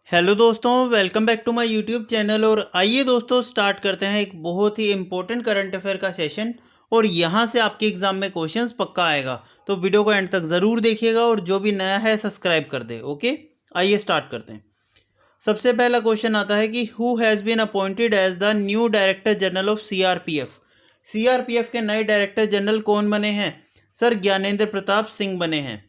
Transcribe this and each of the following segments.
Hello दोस्तों, welcome back to my YouTube channel. और आइए दोस्तों स्टार्ट करते हैं एक बहुत ही इंपॉर्टेंट करंट अफेयर का सेशन। और यहाँ से आपके एग्जाम में क्वेश्चंस पक्का आएगा, तो वीडियो को एंड तक ज़रूर देखिएगा और जो भी नया है सब्सक्राइब कर दे। ओके, आइए स्टार्ट करते हैं। सबसे पहला क्वेश्चन आता है कि who has been appointed as the new director general of CRPF. CRPF के नए डायरेक्टर जनरल कौन बने हैं? सर ज्ञानेंद्र प्रताप सिंह बने हैं।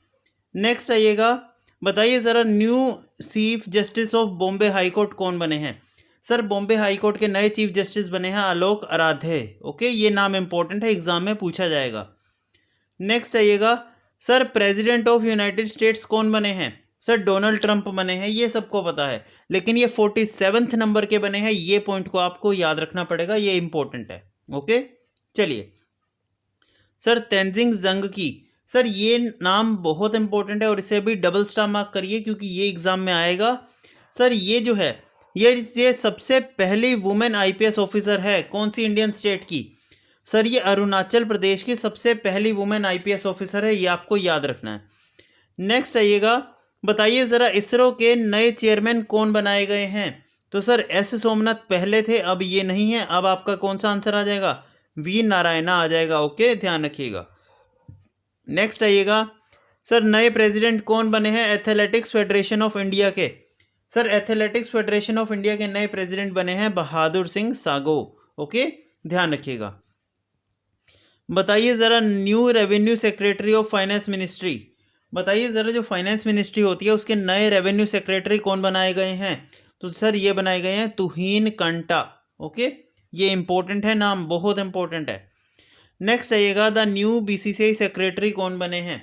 नेक्स्ट आइएगा, बताइए ज़रा new chief justice of Bombay high court कौन बने हैं? सर बॉम्बे हाई कोर्ट के नए चीफ जस्टिस बने हैं आलोक आराध्य। ओके, ये नाम इंपॉर्टेंट है, एग्जाम में पूछा जाएगा। नेक्स्ट आइएगा, sir president of United states कौन बने हैं? सर डोनाल्ड ट्रंप बने हैं, ये सबको पता है, लेकिन ये 47वें नंबर के बने हैं, ये पॉइंट को आपको याद रखना पड़ेगा, ये इंपॉर्टेंट है। ओके, चलिए। सर तेंजिंग जंग की, सर ये नाम बहुत इंपॉर्टेंट है और इसे अभी डबल स्टार मार्क करिए क्योंकि ये एग्जाम में आएगा। सर ये जो है ये सबसे पहली वुमेन आईपीएस ऑफिसर है, कौन सी इंडियन स्टेट की? सर ये अरुणाचल प्रदेश की सबसे पहली वुमेन आईपीएस ऑफिसर है, ये आपको याद रखना है। नेक्स्ट आइएगा, बताइए ज़रा इसरो के नए चेयरमैन कौन बनाए गए हैं? तो सर एस सोमनाथ पहले थे, अब ये नहीं है। अब आपका कौन सा आंसर आ जाएगा? वी नारायणा आ जाएगा। ओके, ध्यान रखिएगा। नेक्स्ट आइएगा, सर नए प्रेसिडेंट कौन बने हैं एथलेटिक्स फेडरेशन ऑफ इंडिया के? Sir athletics federation of India के नए प्रेसिडेंट बने हैं बहादुर सिंह सागो। ओके, ध्यान रखिएगा। बताइए ज़रा new revenue secretary of finance ministry, बताइए ज़रा जो फाइनेंस मिनिस्ट्री होती है उसके नए रेवेन्यू सेक्रेटरी कौन बनाए गए हैं? तो सर ये बनाए गए हैं तुहीन कंटा। ओके, ये इंपॉर्टेंट है, नाम बहुत इंपॉर्टेंट है। नेक्स्ट आइएगा, द न्यू बीसीसीआई सेक्रेटरी कौन बने हैं?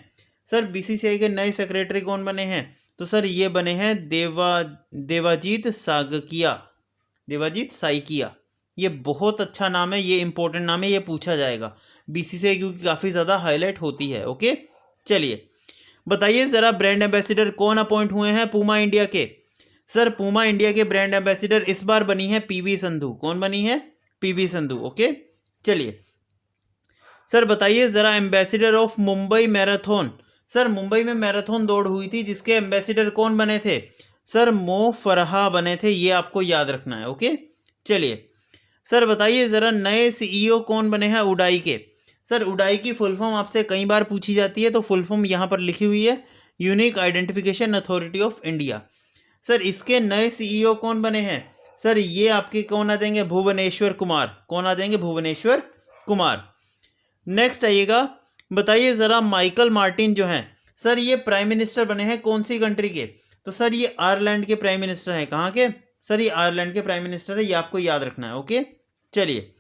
सर बीसीसीआई के नए सेक्रेटरी कौन बने हैं? तो सर ये बने हैं देवाजीत सागकिया, देवाजीत साइकिया। ये बहुत अच्छा नाम है, ये इंपॉर्टेंट नाम है, ये पूछा जाएगा बीसीसीआई क्योंकि काफ़ी ज़्यादा हाईलाइट होती है। ओके, चलिए। बताइए ज़रा ब्रांड एम्बेसडर कौन अपॉइंट हुए हैं पूमा इंडिया के? सर पूमा इंडिया के ब्रांड एम्बेसडर इस बार बनी है पीवी संधू। कौन बनी है? पीवी संधू। ओके, चलिए। सर बताइए ज़रा ambassador of Mumbai marathon, sir Mumbai में मैराथन दौड़ हुई थी जिसके एम्बेसडर कौन बने थे? सर मो फरहा बने थे, ये आपको याद रखना है। ओके, चलिए। सर बताइए ज़रा नए सीईओ कौन बने हैं उडाई के? सर उडाई की फुल फॉर्म आपसे कई बार पूछी जाती है, तो फुल फॉर्म यहाँ पर लिखी हुई है, unique identification authority of India. Sir इसके नए सीईओ कौन बने हैं? सर ये आपके कौन आ जाएंगे? भुवनेश्वर कुमार। कौन आ जाएंगे? भुवनेश्वर कुमार। नेक्स्ट आइएगा, बताइए ज़रा माइकल मार्टिन जो हैं, सर ये प्राइम मिनिस्टर बने हैं कौन सी कंट्री के? तो सर ये आयरलैंड के प्राइम मिनिस्टर हैं। कहाँ के? सर ये आयरलैंड के प्राइम मिनिस्टर है, ये आपको याद रखना है। ओके, चलिए।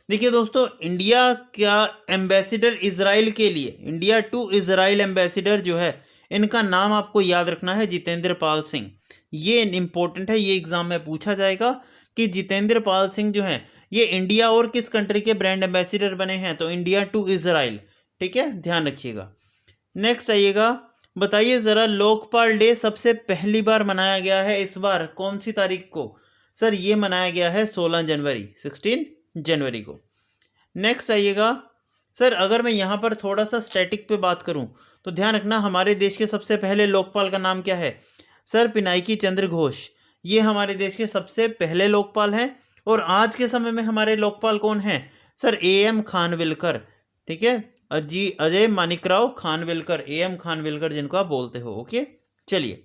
देखिए दोस्तों, इंडिया का एम्बेसडर इजराइल के लिए, इंडिया टू इजराइल एम्बेसडर जो है, इनका नाम आपको याद रखना है जितेंद्र पाल सिंह। ये इंपॉर्टेंट है, ये एग्जाम में पूछा जाएगा कि जितेंद्र पाल सिंह जो हैं ये इंडिया और किस कंट्री के ब्रांड एम्बेसडर बने हैं? तो इंडिया टू इजराइल। ठीक है, ध्यान रखिएगा। नेक्स्ट आइएगा, बताइए ज़रा लोकपाल डे सबसे पहली बार मनाया गया है इस बार कौन सी तारीख को? सर ये मनाया गया है 16 जनवरी, 16 जनवरी को। नेक्स्ट आइएगा, सर अगर मैं यहाँ पर थोड़ा सा स्टैटिक पे बात करूँ तो ध्यान रखना हमारे देश के सबसे पहले लोकपाल का नाम क्या है? सर पिनाकी चंद्र घोष। ये हमारे देश के सबसे पहले लोकपाल हैं। और आज के समय में हमारे लोकपाल कौन हैं? Sir A M Khanwilkar. ठीक है, अजय मानिकराव खानविलकर, एएम खानविलकर जिनको आप बोलते हो। ओके, चलिए।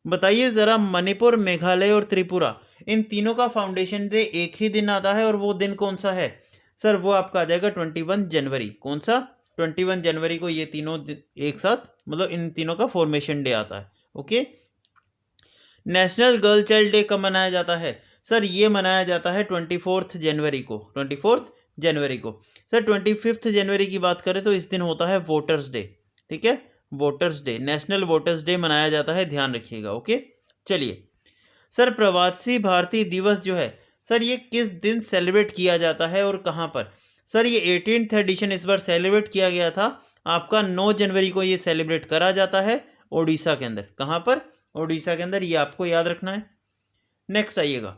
बताइए ज़रा मणिपुर, मेघालय और त्रिपुरा, इन तीनों का फाउंडेशन डे एक ही दिन आता है और वो दिन कौन सा है? सर वो आपका आ जाएगा 21 जनवरी। कौन सा? 21 जनवरी को ये तीनों एक साथ, मतलब इन तीनों का फॉर्मेशन डे आता है। Okay. National girl child day कब मनाया जाता है? सर ये मनाया जाता है 24 जनवरी को, 24 जनवरी को। सर 25 जनवरी की बात करें तो इस दिन होता है वोटर्स डे। ठीक है, voters day, national voters day मनाया जाता है, ध्यान रखिएगा। ओके, चलिए। सर प्रवासी भारतीय दिवस जो है, सर ये किस दिन सेलिब्रेट किया जाता है और कहाँ पर? सर ये 18th एडिशन इस बार सेलिब्रेट किया गया था आपका 9 जनवरी को ये सेलिब्रेट करा जाता है ओडिशा के अंदर। कहाँ पर? ओडिशा के अंदर, ये आपको याद रखना है। नेक्स्ट आइएगा,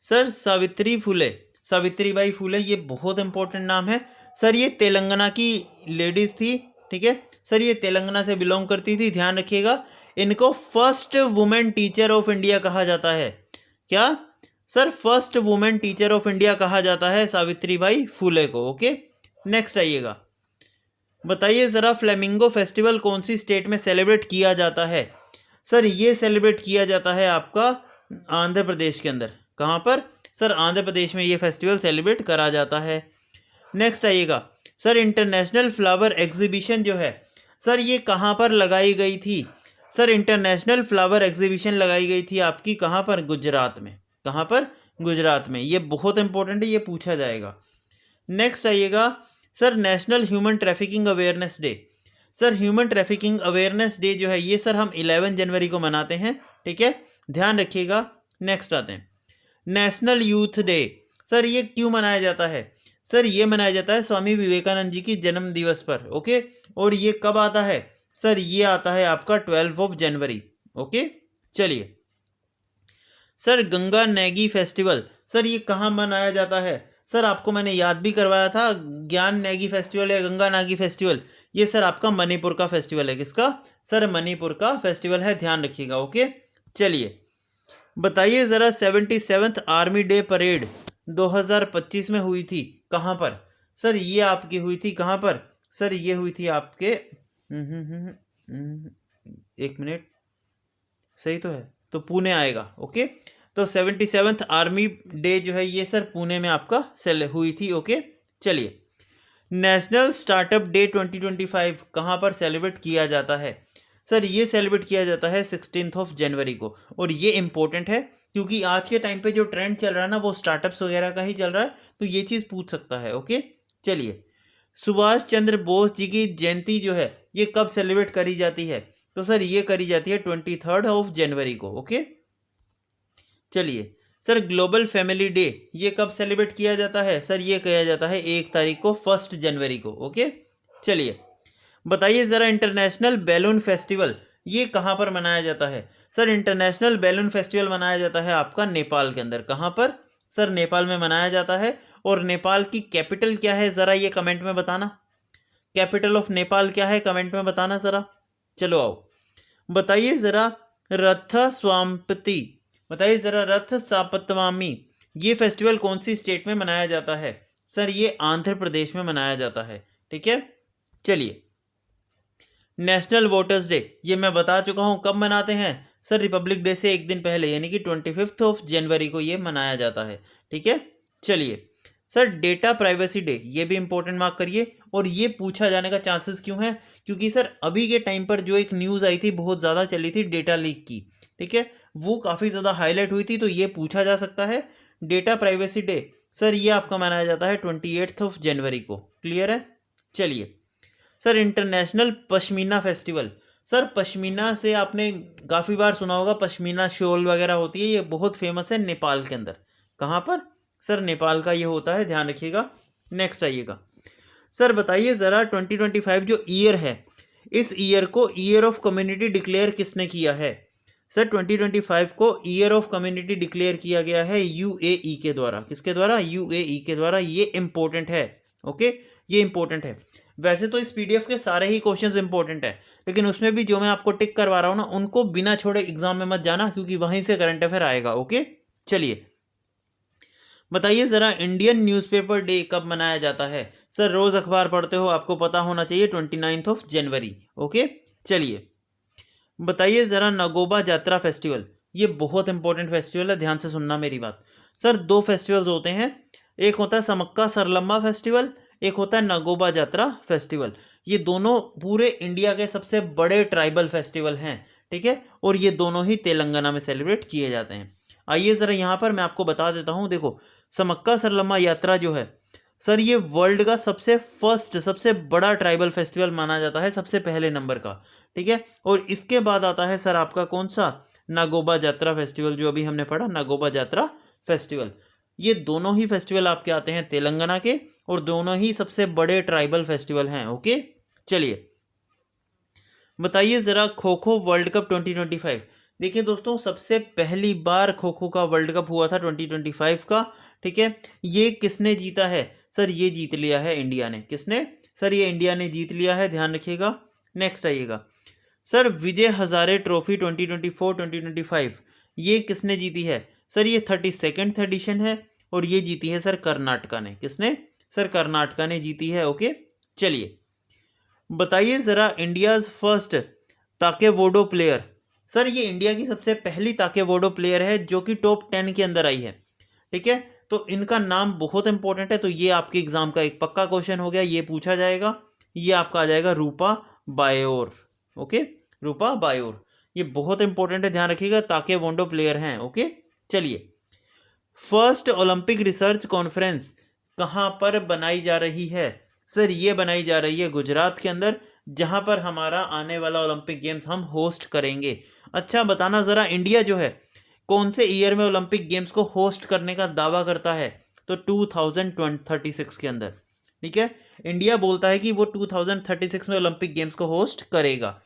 सर सावित्री फुले, सावित्रीबाई फुले, ये बहुत इंपॉर्टेंट नाम है। सर ये तेलंगाना की लेडीज थी। ठीक है, सर ये तेलंगाना से बिलोंग करती थी, ध्यान रखिएगा। इनको first women teacher of India कहा जाता है। क्या sir? First women teacher of India कहा जाता है सावित्रीबाई फुले को। ओके, नेक्स्ट आइएगा। बताइए ज़रा फ्लेमिंगो फेस्टिवल कौन सी स्टेट में सेलिब्रेट किया जाता है? सर ये सेलिब्रेट किया जाता है आपका आंध्र प्रदेश के अंदर। कहाँ पर? सर आंध्र प्रदेश में ये फेस्टिवल सेलिब्रेट करा जाता है। नेक्स्ट आइएगा। सर इंटरनेशनल फ्लावर एग्जीबिशन जो है सर ये कहाँ पर लगाई गई थी? सर इंटरनेशनल फ्लावर एग्जीबिशन लगाई गई थी आपकी कहाँ पर? गुजरात में। कहाँ पर? गुजरात में। ये बहुत इंपॉर्टेंट है, ये पूछा जाएगा। नेक्स्ट आइएगा। Sir national human trafficking awareness day. Sir human trafficking awareness day जो है ये सर हम 11 जनवरी को मनाते हैं, ठीक है, ध्यान रखिएगा। नेक्स्ट आते हैं नेशनल यूथ डे। सर ये क्यों मनाया जाता है? सर ये मनाया जाता है स्वामी विवेकानंद जी की जन्म दिवस पर। ओके, और ये कब आता है? सर ये आता है आपका 12 जनवरी। ओके, चलिए। Sir Ganga Negi festival sir ये कहाँ मनाया जाता है? सर आपको मैंने याद भी करवाया था, ज्ञान नेगी फेस्टिवल या गंगा नागी फेस्टिवल, ये सर आपका मणिपुर का फेस्टिवल है। किसका? सर मणिपुर का फेस्टिवल है, ध्यान रखिएगा। ओके, चलिए बताइए ज़रा 77th आर्मी डे परेड 2025 में हुई थी कहाँ पर? सर ये आपकी हुई थी कहाँ पर? सर ये हुई थी आपके एक मिनट, सही तो है, तो पुणे आएगा। ओके, तो 77th आर्मी डे जो है ये सर पुणे में आपका हुई थी। ओके, चलिए। नेशनल स्टार्टअप डे 2025 कहाँ पर सेलिब्रेट किया जाता है? सर ये सेलिब्रेट किया जाता है 16 जनवरी को। और ये इंपॉर्टेंट है क्योंकि आज के टाइम पे जो ट्रेंड चल रहा है ना वो स्टार्टअप्स वगैरह का ही चल रहा है, तो ये चीज़ पूछ सकता है। ओके, चलिए। सुभाष चंद्र बोस जी की जयंती जो है ये कब सेलिब्रेट करी जाती है? तो सर ये करी जाती है 23 जनवरी को। ओके, चलिए। सर ग्लोबल फैमिली डे ये कब सेलिब्रेट किया जाता है? सर ये किया जाता है 1 तारीख को, 1 जनवरी को। ओके, चलिए। बताइए ज़रा इंटरनेशनल बैलून फेस्टिवल ये कहाँ पर मनाया जाता है? सर इंटरनेशनल बैलून फेस्टिवल मनाया जाता है आपका नेपाल के अंदर। कहाँ पर? सर नेपाल में मनाया जाता है। और नेपाल की कैपिटल क्या है ज़रा ये कमेंट में बताना। कैपिटल ऑफ नेपाल क्या है कमेंट में बताना ज़रा। चलो आओ, बताइए ज़रा रथ स्वाम्पति, बताइए ज़रा रथ सापतवामी ये फेस्टिवल कौन सी स्टेट में मनाया जाता है? सर ये आंध्र प्रदेश में मनाया जाता है, ठीक है। चलिए। नेशनल वोटर्स डे ये मैं बता चुका हूँ कब मनाते हैं? सर रिपब्लिक डे से एक दिन पहले यानी कि 25 जनवरी को ये मनाया जाता है, ठीक है। चलिए। सर डेटा प्राइवेसी डे ये भी इंपॉर्टेंट मार्क करिए। और ये पूछा जाने का चांसेस क्यों है? क्योंकि सर अभी के टाइम पर जो एक न्यूज़ आई थी बहुत ज़्यादा चली थी डेटा लीक की, ठीक है, वो काफ़ी ज़्यादा हाईलाइट हुई थी, तो ये पूछा जा सकता है। डेटा प्राइवेसी डे सर ये आपका मनाया जाता है 28 जनवरी को। क्लियर है? चलिए। Sir international pashmina festival, sir pashmina से आपने काफ़ी बार सुना होगा, पश्मीना शॉल वगैरह होती है, ये बहुत फेमस है नेपाल के अंदर। कहाँ पर? सर नेपाल का ये होता है, ध्यान रखिएगा। नेक्स्ट आइएगा। सर बताइए ज़रा 2025 जो ईयर है इस ईयर को ईयर ऑफ कम्युनिटी डिक्लेयर किसने किया है? सर 2025 को ईयर ऑफ कम्युनिटी डिक्लेयर किया गया है यूएई के द्वारा। किसके द्वारा? यूएई के द्वारा। ये इंपॉर्टेंट है। ओके, ये इंपॉर्टेंट है। वैसे तो इस पीडीएफ के सारे ही क्वेश्चंस इंपॉर्टेंट है, लेकिन उसमें भी जो मैं आपको टिक करवा रहा हूँ ना उनको बिना छोड़े एग्जाम में मत जाना, क्योंकि वहीं से करंट अफेयर आएगा। ओके, चलिए। बताइए ज़रा इंडियन न्यूज़पेपर डे कब मनाया जाता है? सर रोज़ अखबार पढ़ते हो, आपको पता होना चाहिए, 29 जनवरी। ओके, चलिए। बताइए ज़रा नगोबा जात्रा फेस्टिवल ये बहुत इंपॉर्टेंट फेस्टिवल है, ध्यान से सुनना मेरी बात। सर 2 फेस्टिवल्स होते हैं, एक होता है समक्का सरलम्मा फेस्टिवल, एक होता है नगोबा जात्रा फेस्टिवल। ये दोनों पूरे इंडिया के सबसे बड़े ट्राइबल फेस्टिवल हैं, ठीक है, और ये दोनों ही तेलंगाना में सेलिब्रेट किए जाते हैं। आइए ज़रा यहाँ पर मैं आपको बता देता हूँ। देखो समक्का सरलम्मा यात्रा जो है सर ये वर्ल्ड का सबसे बड़ा ट्राइबल फेस्टिवल माना जाता है, सबसे पहले नंबर का, ठीक है। और इसके बाद आता है सर आपका कौन सा? नागोबा जात्रा फेस्टिवल, जो अभी हमने पढ़ा नागोबा जात्रा फेस्टिवल। ये दोनों ही फेस्टिवल आपके आते हैं तेलंगाना के, और दोनों ही सबसे बड़े ट्राइबल फेस्टिवल हैं। ओके, चलिए। बताइए ज़रा खो खो वर्ल्ड कप 2025। देखिए दोस्तों, सबसे पहली बार खो खो का वर्ल्ड कप हुआ था 2025 का, ठीक है। ये किसने जीता है? सर ये जीत लिया है इंडिया ने। किसने? सर ये इंडिया ने जीत लिया है, ध्यान रखिएगा। नेक्स्ट आइएगा सर, विजय हजारे ट्रॉफी 2024-2025 ये किसने जीती है? सर ये 32nd एडिशन है और ये जीती है सर कर्नाटका ने। किसने? सर कर्नाटका ने जीती है। ओके, चलिए बताइए ज़रा इंडियाज़ फर्स्ट ताकेवोडो प्लेयर। सर ये इंडिया की सबसे पहली ताकेवोडो प्लेयर है जो कि टॉप 10 के अंदर आई है। ठीक है, तो इनका नाम बहुत इंपॉर्टेंट है, तो ये आपके एग्जाम का एक पक्का क्वेश्चन हो गया, ये पूछा जाएगा। ये आपका आ जाएगा रूपा बायोर। ओके, रूपा बायोर, ये बहुत इंपॉर्टेंट है, ध्यान रखिएगा, ताकेवोंडो प्लेयर हैं। ओके, चलिए फर्स्ट ओलंपिक रिसर्च कॉन्फ्रेंस कहाँ पर बनाई जा रही है? सर ये बनाई जा रही है गुजरात के अंदर, जहाँ पर हमारा आने वाला ओलंपिक गेम्स हम होस्ट करेंगे। अच्छा बताना ज़रा, इंडिया जो है कौन से ईयर में ओलंपिक गेम्स को होस्ट करने का दावा करता है? तो 2036 के अंदर। ठीक है, इंडिया बोलता है कि वो 2036 में ओलंपिक गेम्स को होस्ट करेगा।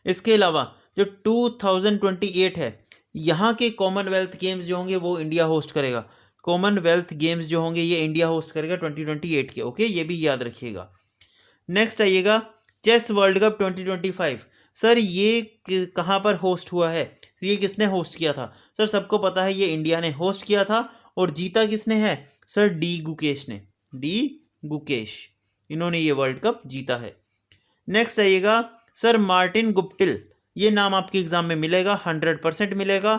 इसके अलावा जो 2028 है, यहाँ के कॉमनवेल्थ गेम्स जो होंगे वो इंडिया होस्ट करेगा। कॉमनवेल्थ गेम्स जो होंगे ये इंडिया होस्ट करेगा 2028 के। ओके, ये भी याद रखिएगा। नेक्स्ट आइएगा चेस वर्ल्ड कप 2025। सर ये कहाँ पर होस्ट हुआ है? ये किसने होस्ट किया था? सर सबको पता है ये इंडिया ने होस्ट किया था, और जीता किसने है? सर डी गुकेश ने। डी गुकेश, इन्होंने ये वर्ल्ड कप जीता है। नेक्स्ट आइएगा सर मार्टिन गुप्टिल, ये नाम आपके एग्जाम में मिलेगा, 100% मिलेगा,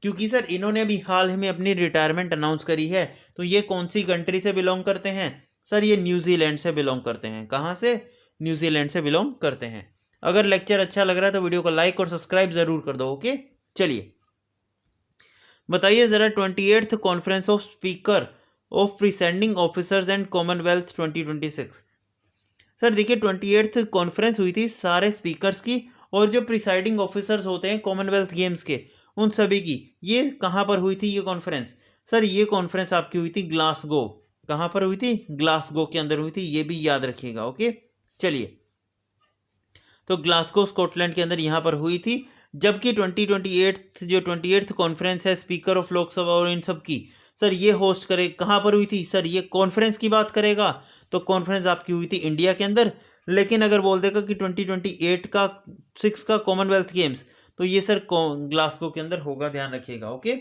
क्योंकि सर इन्होंने अभी हाल ही में अपनी रिटायरमेंट अनाउंस करी है। तो ये कौन सी कंट्री से बिलोंग करते हैं? सर ये न्यूजीलैंड से बिलोंग करते हैं। कहाँ से? न्यूजीलैंड से बिलोंग करते हैं। अगर लेक्चर अच्छा लग रहा है तो वीडियो को लाइक और सब्सक्राइब जरूर कर दो। ओके, चलिए बताइए ज़रा 28th conference of speaker of presiding officers and Commonwealth 2026। Sir देखिए 28th कॉन्फ्रेंस हुई थी सारे स्पीकर्स की, और जो प्रिसाइडिंग ऑफिसर्स होते हैं कॉमनवेल्थ गेम्स के उन सभी की। ये कहाँ पर हुई थी ये कॉन्फ्रेंस? सर ये कॉन्फ्रेंस आपकी हुई थी ग्लासगो। कहाँ पर हुई थी? ग्लासगो के अंदर हुई थी, ये भी याद रखिएगा। ओके, चलिए तो ग्लासगो स्कॉटलैंड के अंदर यहाँ पर हुई थी। जबकि 28th कॉन्फ्रेंस है स्पीकर ऑफ लोकसभा और इन सब की, सर ये होस्ट करे कहाँ पर हुई थी? सर ये कॉन्फ्रेंस की बात करेगा तो कॉन्फ्रेंस आपकी हुई थी इंडिया के अंदर। लेकिन अगर बोल देगा कि 2028 का 6 का कॉमनवेल्थ गेम्स, तो ये सर ग्लासगो के अंदर होगा, ध्यान रखिएगा। ओके,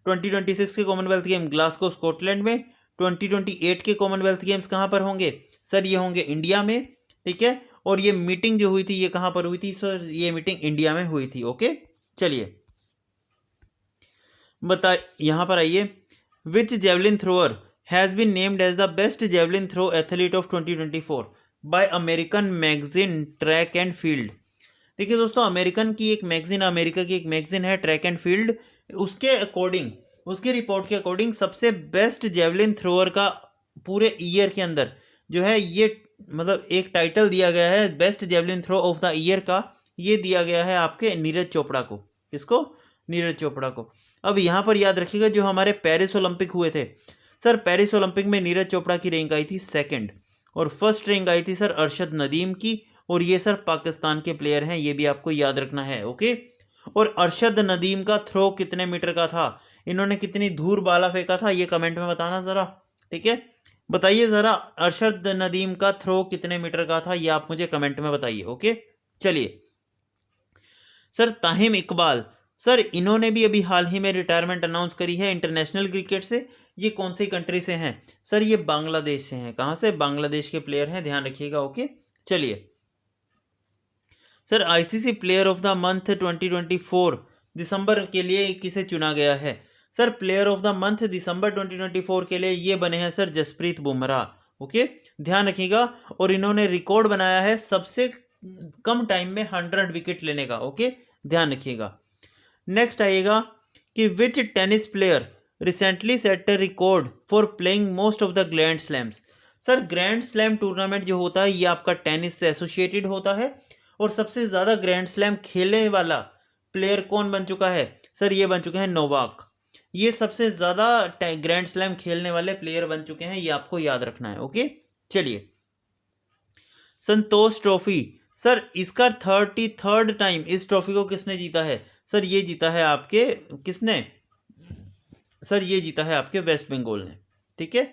2026 के कॉमनवेल्थ गेम ग्लासगो स्कॉटलैंड में, 2028 के कॉमनवेल्थ गेम्स कहाँ पर होंगे? सर ये होंगे इंडिया में। ठीक है, और ये मीटिंग जो हुई थी ये कहाँ पर हुई थी? सर ये मीटिंग इंडिया में हुई थी। ओके, चलिए बता, यहाँ पर आइए, which javelin thrower has been named as the best javelin throw athlete of 2024 by American magazine Track and Field. देखिए दोस्तों, अमेरिका की एक मैगजीन है ट्रैक एंड फील्ड, उसके अकॉर्डिंग, उसकी रिपोर्ट के अकॉर्डिंग सबसे बेस्ट जेवलिन थ्रोअर का पूरे ईयर के अंदर जो है ये मतलब एक टाइटल दिया गया है best javelin throw of the year का, ये दिया गया है आपके नीरज चोपड़ा को। किसको? नीरज चोपड़ा को। अब यहाँ पर याद रखिएगा जो हमारे पेरिस ओलंपिक हुए थे, सर पेरिस ओलंपिक में नीरज चोपड़ा की रैंक आई थी 2nd, और फर्स्ट रैंक आई थी सर अरशद नदीम की, और ये सर पाकिस्तान के प्लेयर हैं, ये भी आपको याद रखना है। ओके, और अरशद नदीम का थ्रो कितने मीटर का था? इन्होंने कितनी दूर बाला फेंका था? ये कमेंट में बताना ज़रा। ठीक है, बताइए ज़रा अरशद नदीम का थ्रो कितने मीटर का था, ये आप मुझे कमेंट में बताइए। ओके, चलिए सर ताहिम इकबाल, सर इन्होंने भी अभी हाल ही में रिटायरमेंट अनाउंस करी है इंटरनेशनल क्रिकेट से। ये कौन सी कंट्री से हैं? सर ये बांग्लादेश से हैं। कहाँ से? बांग्लादेश के प्लेयर हैं, ध्यान रखिएगा। ओके, चलिए sir ICC player of the month 2024 दिसंबर के लिए किसे चुना गया है? Sir player of the month दिसंबर 2024 के लिए ये बने हैं सर जसप्रीत बुमराह। ओके, ध्यान रखिएगा, और इन्होंने रिकॉर्ड बनाया है सबसे कम टाइम में 100 विकेट लेने का। ओके, ध्यान रखिएगा। नेक्स्ट आइएगा कि which tennis player recently set a record for playing most of the grand slams. Sir grand slam tournament जो होता है ये आपका टेनिस से एसोसिएटेड होता है, और सबसे ज़्यादा ग्रैंड स्लैम खेलने वाला प्लेयर कौन बन चुका है? सर ये बन चुके हैं नोवाक। ये सबसे ज़्यादा ग्रैंड स्लैम खेलने वाले प्लेयर बन चुके हैं, ये आपको याद रखना है। ओके, चलिए संतोष ट्रॉफी, सर इसका 33rd टाइम इस ट्रॉफी को किसने जीता है? सर ये जीता है आपके किसने? सर ये जीता है आपके वेस्ट बंगाल ने। ठीक है,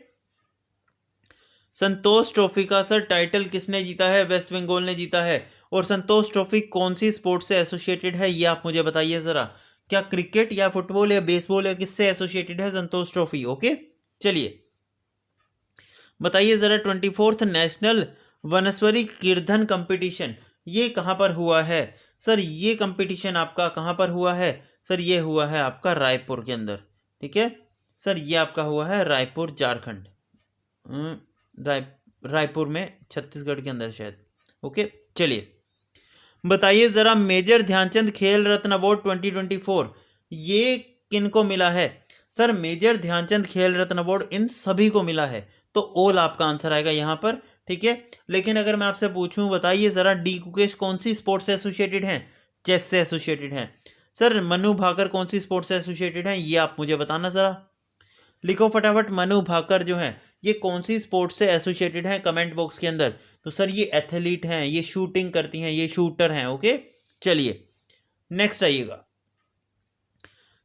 संतोष ट्रॉफी का सर टाइटल किसने जीता है? वेस्ट बंगाल ने जीता है। और संतोष ट्रॉफी कौन सी स्पोर्ट से एसोसिएटेड है, ये आप मुझे बताइए ज़रा। क्या क्रिकेट या फुटबॉल या बेसबॉल या किससे एसोसिएटेड है संतोष ट्रॉफी? ओके, चलिए बताइए ज़रा। 24th नेशनल वनस्पति कीर्तन कंपटीशन ये कहाँ पर हुआ है? सर ये कंपटीशन आपका कहाँ पर हुआ है? सर ये हुआ है आपका रायपुर के अंदर। ठीक है सर, ये आपका हुआ है रायपुर झारखंड, रायपुर में छत्तीसगढ़ के अंदर शायद। ओके, चलिए बताइए ज़रा। मेजर ध्यानचंद खेल रत्न अवार्ड 2024 ये किन को मिला है? सर मेजर ध्यानचंद खेल रत्न अवार्ड इन सभी को मिला है, तो ऑल आपका आंसर आएगा यहाँ पर। ठीक है, लेकिन अगर मैं आपसे पूछूं बताइए ज़रा, डी गुकेश कौन सी स्पोर्ट्स से एसोसिएटेड हैं? चेस से एसोसिएटेड हैं। सर मनु भाकर कौन सी स्पोर्ट्स से एसोसिएटेड हैं? ये आप मुझे बताना ज़रा, लिखो फटाफट। मनु भाकर जो हैं ये कौन सी स्पोर्ट्स से एसोसिएटेड हैं कमेंट बॉक्स के अंदर। तो सर ये एथलीट हैं, ये शूटिंग करती हैं, ये शूटर हैं। ओके, चलिए नेक्स्ट आइएगा।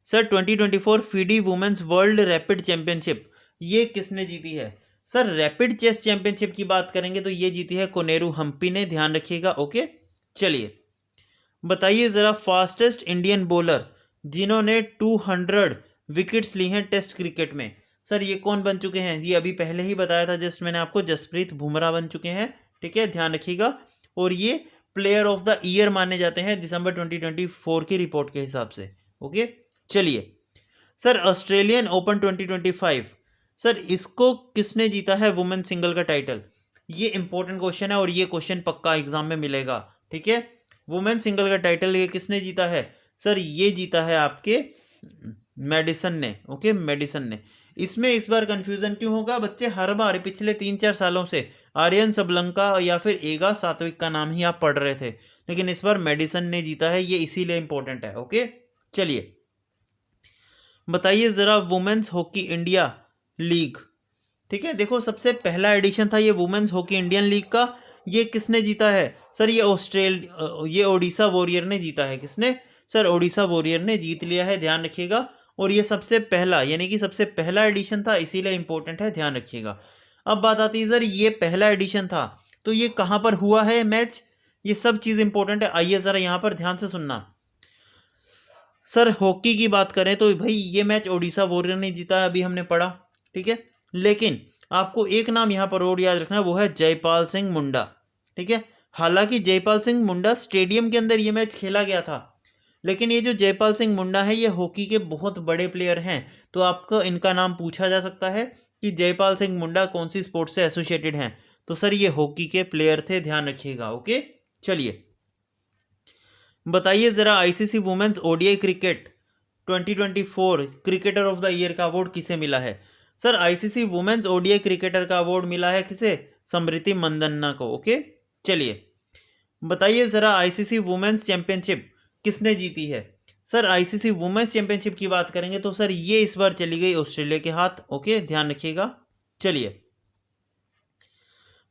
Sir 2024 फीडी women's world rapid championship ये किसने जीती है? सर रैपिड चेस चैंपियनशिप की बात करेंगे तो ये जीती है कोनेरू हम्पी ने, ध्यान रखिएगा। ओके, चलिए बताइए ज़रा। फास्टेस्ट इंडियन बॉलर जिन्होंने 200 विकेट्स ली हैं टेस्ट क्रिकेट में, सर ये कौन बन चुके हैं? ये अभी पहले ही बताया था जस्ट मैंने आपको, जसप्रीत बुमराह बन चुके हैं। ठीक है, ध्यान रखिएगा। और ये प्लेयर ऑफ द ईयर माने जाते हैं दिसंबर 2024 की रिपोर्ट के हिसाब से। ओके, चलिए सर ऑस्ट्रेलियन ओपन 2025 सर इसको किसने जीता है वुमेन सिंगल का टाइटल? ये इंपॉर्टेंट क्वेश्चन है और ये क्वेश्चन पक्का एग्जाम में मिलेगा। ठीक है, वुमेन सिंगल का टाइटल ये किसने जीता है? सर ये जीता है आपके मेडिसन ने। ओके, मेडिसन ने। इसमें इस बार कंफ्यूजन क्यों होगा बच्चे? हर बार पिछले 3-4 सालों से आर्यन सबलंका या फिर एगा सात्विक का नाम ही आप पढ़ रहे थे, लेकिन इस बार मेडिसन ने जीता है, ये इसीलिए इंपॉर्टेंट है। ओके, चलिए बताइए ज़रा। वुमेन्स हॉकी इंडिया लीग, ठीक है, देखो सबसे पहला एडिशन था ये वुमेन्स हॉकी इंडियन लीग का, ये किसने जीता है? सर ये ओडिशा वॉरियर ने जीता है। किसने? सर ओडिशा वॉरियर ने जीत लिया है, ध्यान रखिएगा। और ये सबसे पहला यानी कि सबसे पहला एडिशन था, इसीलिए इंपॉर्टेंट है, ध्यान रखिएगा। अब बात आती है सर ये पहला एडिशन था तो ये कहाँ पर हुआ है मैच? ये सब चीज़ इंपॉर्टेंट है, आइए ज़रा यहाँ पर ध्यान से सुनना। सर हॉकी की बात करें तो भाई ये मैच ओडिशा वॉरियर ने जीता है, अभी हमने पढ़ा। ठीक है, लेकिन आपको एक नाम यहाँ पर और याद रखना, वो है जयपाल सिंह मुंडा। ठीक है, हालांकि जयपाल सिंह मुंडा स्टेडियम के अंदर ये मैच खेला गया था, लेकिन ये जो जयपाल सिंह मुंडा है ये हॉकी के बहुत बड़े प्लेयर हैं, तो आपको इनका नाम पूछा जा सकता है कि जयपाल सिंह मुंडा कौन सी स्पोर्ट्स से एसोसिएटेड हैं। तो सर ये हॉकी के प्लेयर थे, ध्यान रखिएगा। ओके, चलिए बताइए ज़रा। ICC women's ODI cricket 2024 cricketer of the year का अवार्ड किसे मिला है? Sir ICC women's ODI cricketer का अवार्ड मिला है किसे? स्मृति मंदन्ना को। ओके, चलिए बताइए ज़रा। आईसीसी वुमेन्स चैंपियनशिप किसने जीती है? सर आईसीसी वुमेन्स चैंपियनशिप की बात करेंगे तो सर ये इस बार चली गई ऑस्ट्रेलिया के हाथ। ओके, ध्यान रखिएगा। चलिए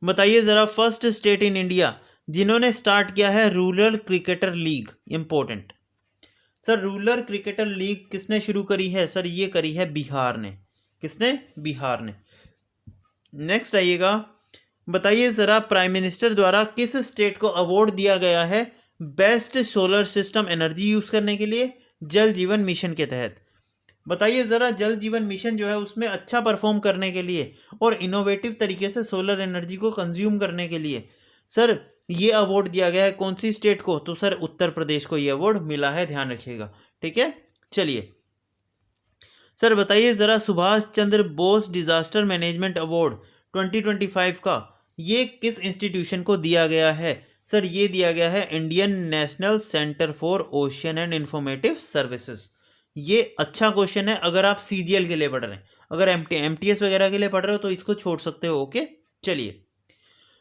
बताइए ज़रा। फर्स्ट स्टेट इन इंडिया जिन्होंने स्टार्ट किया है rural cricketer league, important. Sir rural cricketer league किसने शुरू करी है? सर ये करी है बिहार ने। किसने? बिहार ने। नेक्स्ट आइएगा, बताइए ज़रा। प्राइम मिनिस्टर द्वारा किस स्टेट को अवार्ड दिया गया है best solar system energy use करने के लिए जल जीवन मिशन के तहत? बताइए ज़रा। जल जीवन मिशन जो है उसमें अच्छा परफॉर्म करने के लिए और इनोवेटिव तरीके से सोलर एनर्जी को कंज्यूम करने के लिए सर ये अवार्ड दिया गया है कौन सी स्टेट को? तो सर उत्तर प्रदेश को ये अवार्ड मिला है, ध्यान रखिएगा। ठीक है, चलिए सर बताइए ज़रा। Subhash Chandra Bose disaster management award 2025 का ये किस इंस्टीट्यूशन को दिया गया है? सर ये दिया गया है Indian national centre for ocean and informative services. ये अच्छा क्वेश्चन है अगर आप सीजीएल के लिए पढ़ रहे हैं, अगर एमटीएस वगैरह के लिए पढ़ रहे हो तो इसको छोड़ सकते हो। ओके, चलिए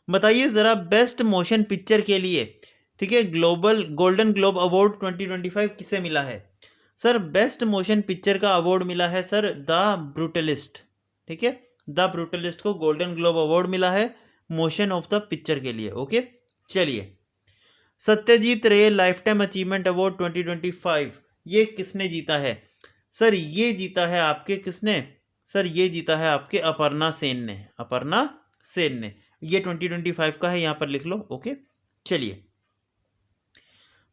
बताइए ज़रा। बेस्ट मोशन पिक्चर के लिए, ठीक है, ग्लोबल गोल्डन ग्लोब अवार्ड 2025 किसे मिला है? सर बेस्ट मोशन पिक्चर का अवार्ड मिला है सर द ब्रूटलिस्ट। ठीक है, द ब्रूटलिस्ट को गोल्डन ग्लोब अवार्ड मिला है मोशन ऑफ द पिक्चर के लिए। ओके, चलिए सत्यजीत रे लाइफ टाइम अचीवमेंट अवार्ड 2025 ये किसने जीता है? सर ये जीता है आपके किसने? सर ये जीता है आपके अपर्णा सेन ने। अपर्णा सेन ने। ये 2025 का है, यहाँ पर लिख लो। ओके, चलिए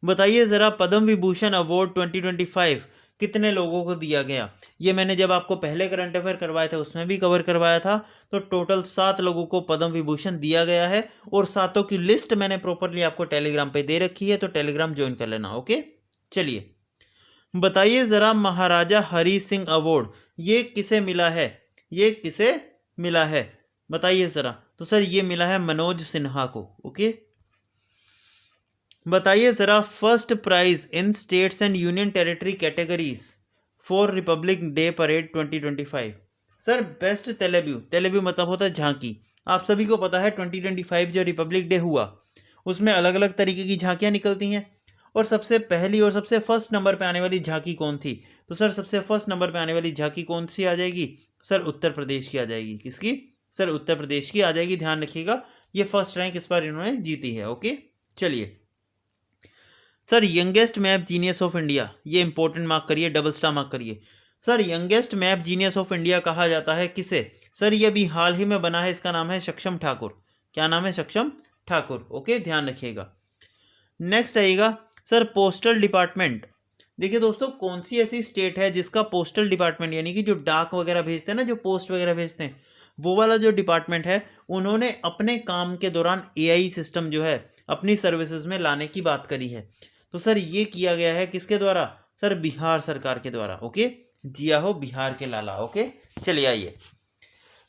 बताइए ज़रा पद्म विभूषण अवार्ड 2025 कितने लोगों को दिया गया। ये मैंने जब आपको पहले करंट अफेयर करवाए थे उसमें भी कवर करवाया था। तो टोटल 7 लोगों को पद्म विभूषण दिया गया है और 7 की लिस्ट मैंने प्रॉपरली आपको टेलीग्राम पे दे रखी है, तो टेलीग्राम ज्वाइन कर लेना। ओके, चलिए बताइए ज़रा महाराजा हरि सिंह अवार्ड ये किसे मिला है, ये किसे मिला है बताइए ज़रा। तो सर ये मिला है मनोज सिन्हा को। ओके, बताइए ज़रा first prize in states and union territory categories for republic day parade 2025। Sir best Telugu, Telugu मतलब होता है झांकी। आप सभी को पता है 2025 जो रिपब्लिक डे हुआ उसमें अलग अलग तरीके की झांकियाँ निकलती हैं, और सबसे पहली और सबसे फर्स्ट नंबर पे आने वाली झांकी कौन थी। तो सर सबसे फर्स्ट नंबर पे आने वाली झांकी कौन सी आ जाएगी, सर उत्तर प्रदेश की आ जाएगी। किसकी, सर उत्तर प्रदेश की आ जाएगी। ध्यान रखिएगा ये फर्स्ट रैंक इस बार इन्होंने जीती है। ओके, चलिए sir youngest map genius of India, ये इंपॉर्टेंट मार्क करिए, डबल स्टार मार्क करिए। Sir youngest map genius of India कहा जाता है किसे। सर ये अभी हाल ही में बना है, इसका नाम है सक्षम ठाकुर। क्या नाम है, सक्षम ठाकुर। ओके, ध्यान रखिएगा। नेक्स्ट आएगा सर पोस्टल डिपार्टमेंट। देखिए दोस्तों कौन सी ऐसी स्टेट है जिसका पोस्टल डिपार्टमेंट यानी कि जो डाक वगैरह भेजते हैं ना, जो पोस्ट वगैरह भेजते हैं, वो वाला जो डिपार्टमेंट है उन्होंने अपने काम के दौरान एआई सिस्टम जो है अपनी सर्विसेज में लाने की बात करी है। तो सर ये किया गया है किसके द्वारा, सर बिहार सरकार के द्वारा। ओके, जिया हो बिहार के लाला। ओके, चलिए आइए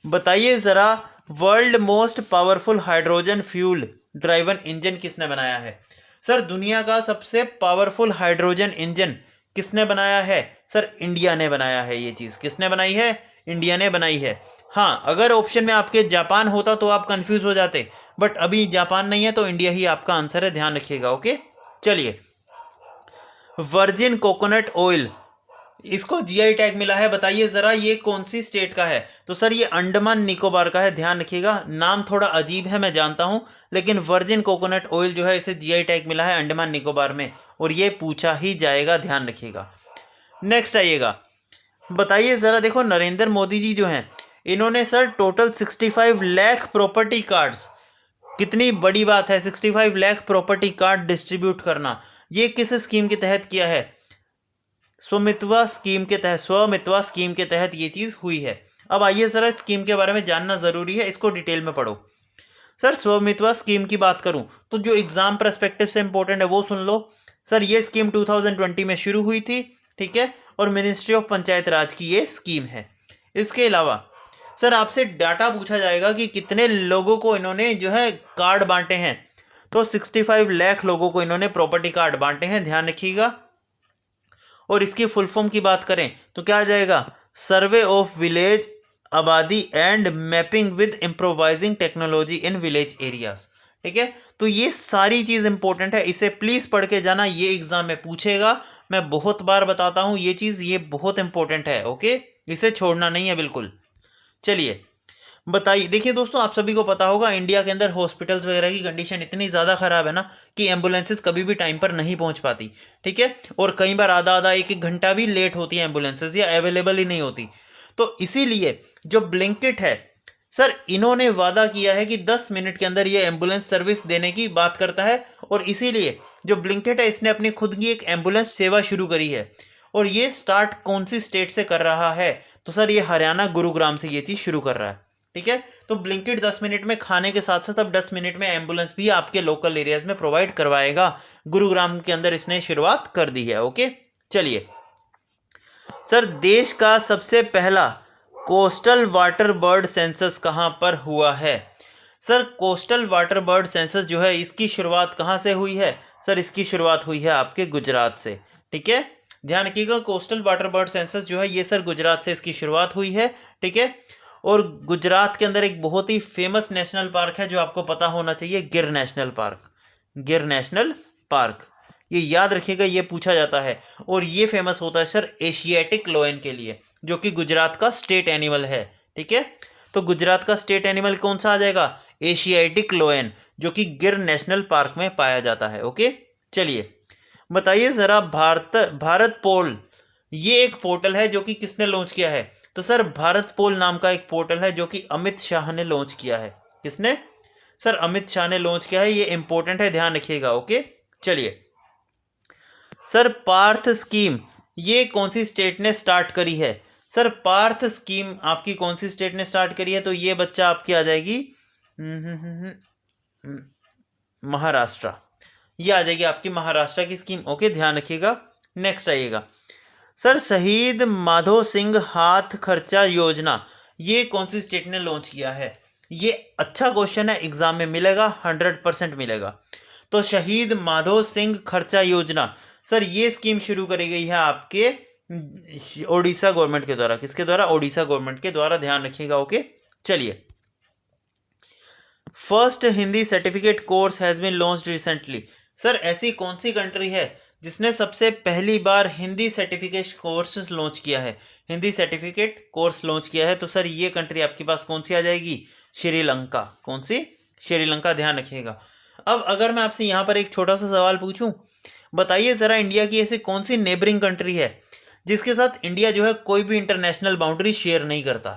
बताइए ज़रा world most powerful hydrogen fuel driven engine किसने बनाया है। सर दुनिया का सबसे पावरफुल हाइड्रोजन इंजन किसने बनाया है, सर इंडिया ने बनाया है। ये चीज़ किसने बनाई है, इंडिया ने बनाई है। हाँ, अगर ऑप्शन में आपके जापान होता तो आप कंफ्यूज हो जाते, बट अभी जापान नहीं है तो इंडिया ही आपका आंसर है, ध्यान रखिएगा। ओके, चलिए वर्जिन कोकोनट ऑयल इसको जीआई टैग मिला है, बताइए ज़रा ये कौन सी स्टेट का है। तो सर ये अंडमान निकोबार का है। ध्यान रखिएगा, नाम थोड़ा अजीब है मैं जानता हूं, लेकिन वर्जिन कोकोनट ऑयल जो है इसे जीआई टैग मिला है अंडमान निकोबार में, और ये पूछा ही जाएगा, ध्यान रखिएगा। नेक्स्ट आइएगा, बताइए ज़रा देखो नरेंद्र मोदी जी जो हैं इन्होंने sir total 65 lakh property cards, कितनी बड़ी बात है 65 लाख प्रॉपर्टी कार्ड डिस्ट्रीब्यूट करना, ये किस स्कीम के तहत किया है, स्वामित्व स्कीम के तहत, स्वामित्व स्कीम के तहत ये चीज़ हुई है। अब आइए ज़रा स्कीम के बारे में जानना ज़रूरी है, इसको डिटेल में पढ़ो। सर स्वामित्व स्कीम की बात करूं तो जो एग्जाम परस्पेक्टिव से इंपॉर्टेंट है वो सुन लो। सर ये स्कीम 2020 में शुरू हुई थी, ठीक है, और मिनिस्ट्री ऑफ पंचायत राज की ये स्कीम है। इसके अलावा सर आपसे डाटा पूछा जाएगा कि कितने लोगों को इन्होंने जो है कार्ड बांटे हैं, तो 65 लाख लोगों को इन्होंने प्रॉपर्टी कार्ड बांटे हैं, ध्यान रखिएगा। और इसकी फुल फॉर्म की बात करें तो क्या आ जाएगा, सर्वे ऑफ विलेज आबादी and mapping with improvising technology in village areas. ठीक है, तो ये सारी चीज़ इंपॉर्टेंट है, इसे प्लीज़ पढ़ के जाना, ये एग्जाम में पूछेगा। मैं बहुत बार बताता हूँ ये चीज़, ये बहुत इंपॉर्टेंट है। ओके, इसे छोड़ना नहीं है बिल्कुल। चलिए बताइए, देखिए दोस्तों आप सभी को पता होगा इंडिया के अंदर हॉस्पिटल्स वगैरह की कंडीशन इतनी ज़्यादा ख़राब है ना कि एम्बुलेंसेस कभी भी टाइम पर नहीं पहुंच पाती। ठीक है, और कई बार आधा आधा एक एक घंटा भी लेट होती है एम्बुलेंसेस, या अवेलेबल ही नहीं होती। तो इसीलिए जो ब्लिंकिट है सर इन्होंने वादा किया है कि 10 मिनट के अंदर ये एम्बुलेंस सर्विस देने की बात करता है, और इसीलिए जो ब्लिंकिट है इसने अपनी खुद की एक एम्बुलेंस सेवा शुरू करी है। और ये स्टार्ट कौन सी स्टेट से कर रहा है, तो सर ये हरियाणा गुरुग्राम से ये चीज़ शुरू कर रहा है। ठीक है, तो ब्लिंकिट 10 मिनट में खाने के साथ साथ अब 10 मिनट में एम्बुलेंस भी आपके लोकल एरियाज में प्रोवाइड करवाएगा। गुरुग्राम के अंदर इसने शुरुआत कर दी है। ओके, चलिए सर देश का सबसे पहला कोस्टल वाटर बर्ड सेंसस कहाँ पर हुआ है। Sir coastal water bird census जो है इसकी शुरुआत कहाँ से हुई है, सर इसकी शुरुआत हुई है आपके गुजरात से। ठीक है, ध्यान रखिएगा कोस्टल वाटर बर्ड सेंसस जो है ये सर गुजरात से इसकी शुरुआत हुई है। ठीक है, और गुजरात के अंदर एक बहुत ही फेमस नेशनल पार्क है जो आपको पता होना चाहिए, गिर नेशनल पार्क। गिर नेशनल पार्क, ये याद रखिएगा, ये पूछा जाता है। और ये फेमस होता है सर एशियाटिक लोयन के लिए, जो कि गुजरात का स्टेट एनिमल है। ठीक है, तो गुजरात का स्टेट एनिमल कौन सा आ जाएगा, एशियाटिक लोयन, जो कि गिर नेशनल पार्क में पाया जाता है। ओके, चलिए बताइए ज़रा भारत पोल, ये एक पोर्टल है जो कि किसने लॉन्च किया है, तो सर भारत पोल नाम का एक पोर्टल है जो कि अमित शाह ने लॉन्च किया है। किसने? सर अमित शाह ने लॉन्च किया है, ये इंपॉर्टेंट है, ध्यान रखिएगा। ओके चलिए सर, पार्थ स्कीम ये कौन सी स्टेट ने स्टार्ट करी है? सर पार्थ स्कीम आपकी कौन सी स्टेट ने स्टार्ट करी है? तो ये बच्चा आपकी आ जाएगी महाराष्ट्र, ये आ जाएगी आपकी महाराष्ट्र की स्कीम। ओके ध्यान रखिएगा। नेक्स्ट आइएगा सर, शहीद माधो सिंह हाथ खर्चा योजना ये कौन सी स्टेट ने लॉन्च किया है? ये अच्छा क्वेश्चन है, एग्जाम में मिलेगा, 100% मिलेगा। तो शहीद माधो सिंह खर्चा योजना सर ये स्कीम शुरू करी गई है आपके ओडिशा गवर्नमेंट के द्वारा। किसके द्वारा? ओडिशा गवर्नमेंट के द्वारा, ध्यान रखिएगा। ओके चलिए, first Hindi certificate course has been launched recently. Sir ऐसी कौन सी कंट्री है जिसने सबसे पहली बार हिंदी सर्टिफिकेट कोर्स लॉन्च किया है? हिंदी सर्टिफिकेट कोर्स लॉन्च किया है, तो सर ये कंट्री आपके पास कौन सी आ जाएगी? श्रीलंका। कौन सी? श्रीलंका, ध्यान रखिएगा। अब अगर मैं आपसे यहाँ पर एक छोटा सा सवाल पूछूं, बताइए ज़रा इंडिया की ऐसी कौन सी नेबरिंग कंट्री है जिसके साथ इंडिया जो है कोई भी इंटरनेशनल बाउंड्री शेयर नहीं करता?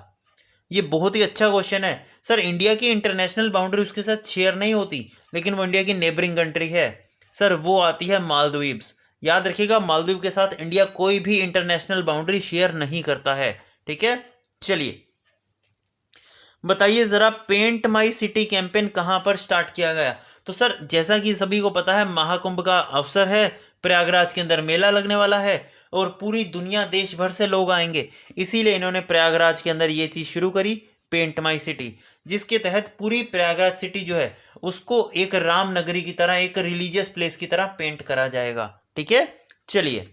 ये बहुत ही अच्छा क्वेश्चन है। सर इंडिया की इंटरनेशनल बाउंड्री उसके साथ शेयर नहीं होती, लेकिन वो इंडिया की नेबरिंग कंट्री है। सर वो आती है मालदीव्स। याद रखिएगा, मालदीव के साथ इंडिया कोई भी इंटरनेशनल बाउंड्री शेयर नहीं करता है। ठीक है चलिए, बताइए ज़रा पेंट माई सिटी कैंपेन कहाँ पर स्टार्ट किया गया? तो सर जैसा कि सभी को पता है, महाकुंभ का अवसर है, प्रयागराज के अंदर मेला लगने वाला है और पूरी दुनिया देश भर से लोग आएंगे, इसीलिए इन्होंने प्रयागराज के अंदर ये चीज़ शुरू करी, पेंट माई सिटी, जिसके तहत पूरी प्रयागराज सिटी जो है उसको एक राम नगरी की तरह, एक रिलीजियस प्लेस की तरह पेंट करा जाएगा। ठीक है चलिए,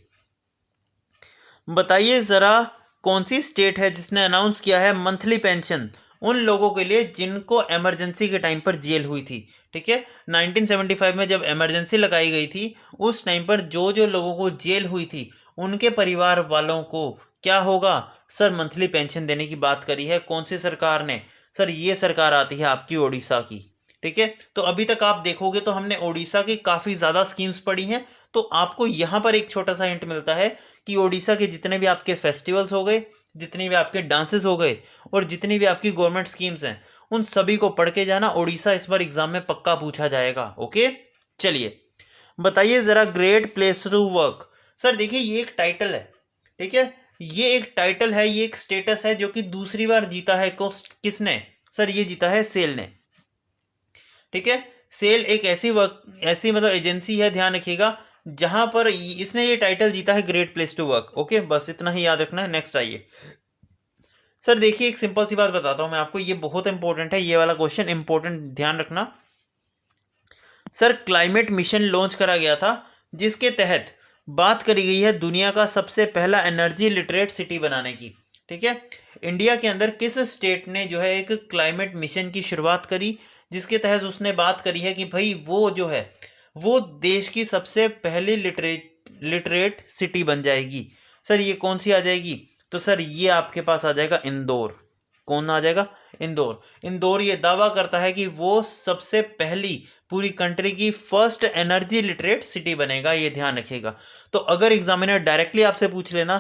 बताइए ज़रा कौन सी स्टेट है जिसने अनाउंस किया है मंथली पेंशन उन लोगों के लिए जिनको इमरजेंसी के टाइम पर जेल हुई थी? ठीक है, 1975 में जब इमरजेंसी लगाई गई थी, उस टाइम पर जो जो लोगों को जेल हुई थी उनके परिवार वालों को क्या होगा? सर मंथली पेंशन देने की बात करी है। कौन सी सरकार ने? सर ये सरकार आती है आपकी ओडिशा की। ठीक है, तो अभी तक आप देखोगे तो हमने ओडिशा की काफ़ी ज़्यादा स्कीम्स पढ़ी हैं, तो आपको यहाँ पर एक छोटा सा हिंट मिलता है कि ओडिशा के जितने भी आपके फेस्टिवल्स हो गए, जितनी भी आपके डांसेस हो गए और जितनी भी आपकी गवर्नमेंट स्कीम्स हैं, उन सभी को पढ़ के जाना। ओडिशा इस बार एग्जाम में पक्का पूछा जाएगा। ओके चलिए, बताइए ज़रा great place to work. Sir देखिए ये एक टाइटल है। ठीक है, ये एक टाइटल है, ये एक स्टेटस है जो कि दूसरी बार जीता है। किसने? सर ये जीता है सेल ने। ठीक है, सेल एक ऐसी मतलब एजेंसी है, ध्यान रखिएगा, जहां पर इसने ये टाइटल जीता है great place to work. Okay बस इतना ही याद रखना है। नेक्स्ट आइए सर, देखिए एक सिंपल सी बात बताता हूं मैं आपको, ये बहुत इंपॉर्टेंट है, ये वाला क्वेश्चन इंपॉर्टेंट, ध्यान रखना। सर क्लाइमेट मिशन लॉन्च करा गया था जिसके तहत बात करी गई है दुनिया का सबसे पहला एनर्जी लिटरेट सिटी बनाने की। ठीक है, इंडिया के अंदर किस स्टेट ने जो है एक क्लाइमेट मिशन की शुरुआत करी जिसके तहत उसने बात करी है कि भाई वो जो है वो देश की सबसे पहली लिटरेट सिटी बन जाएगी? सर ये कौन सी आ जाएगी? तो सर ये आपके पास आ जाएगा इंदौर। कौन आ जाएगा? इंदौर। इंदौर ये दावा करता है कि वो सबसे पहली पूरी कंट्री की फर्स्ट एनर्जी लिटरेट सिटी बनेगा, ये ध्यान रखिएगा। तो अगर एग्जामिनर डायरेक्टली आपसे पूछ लेना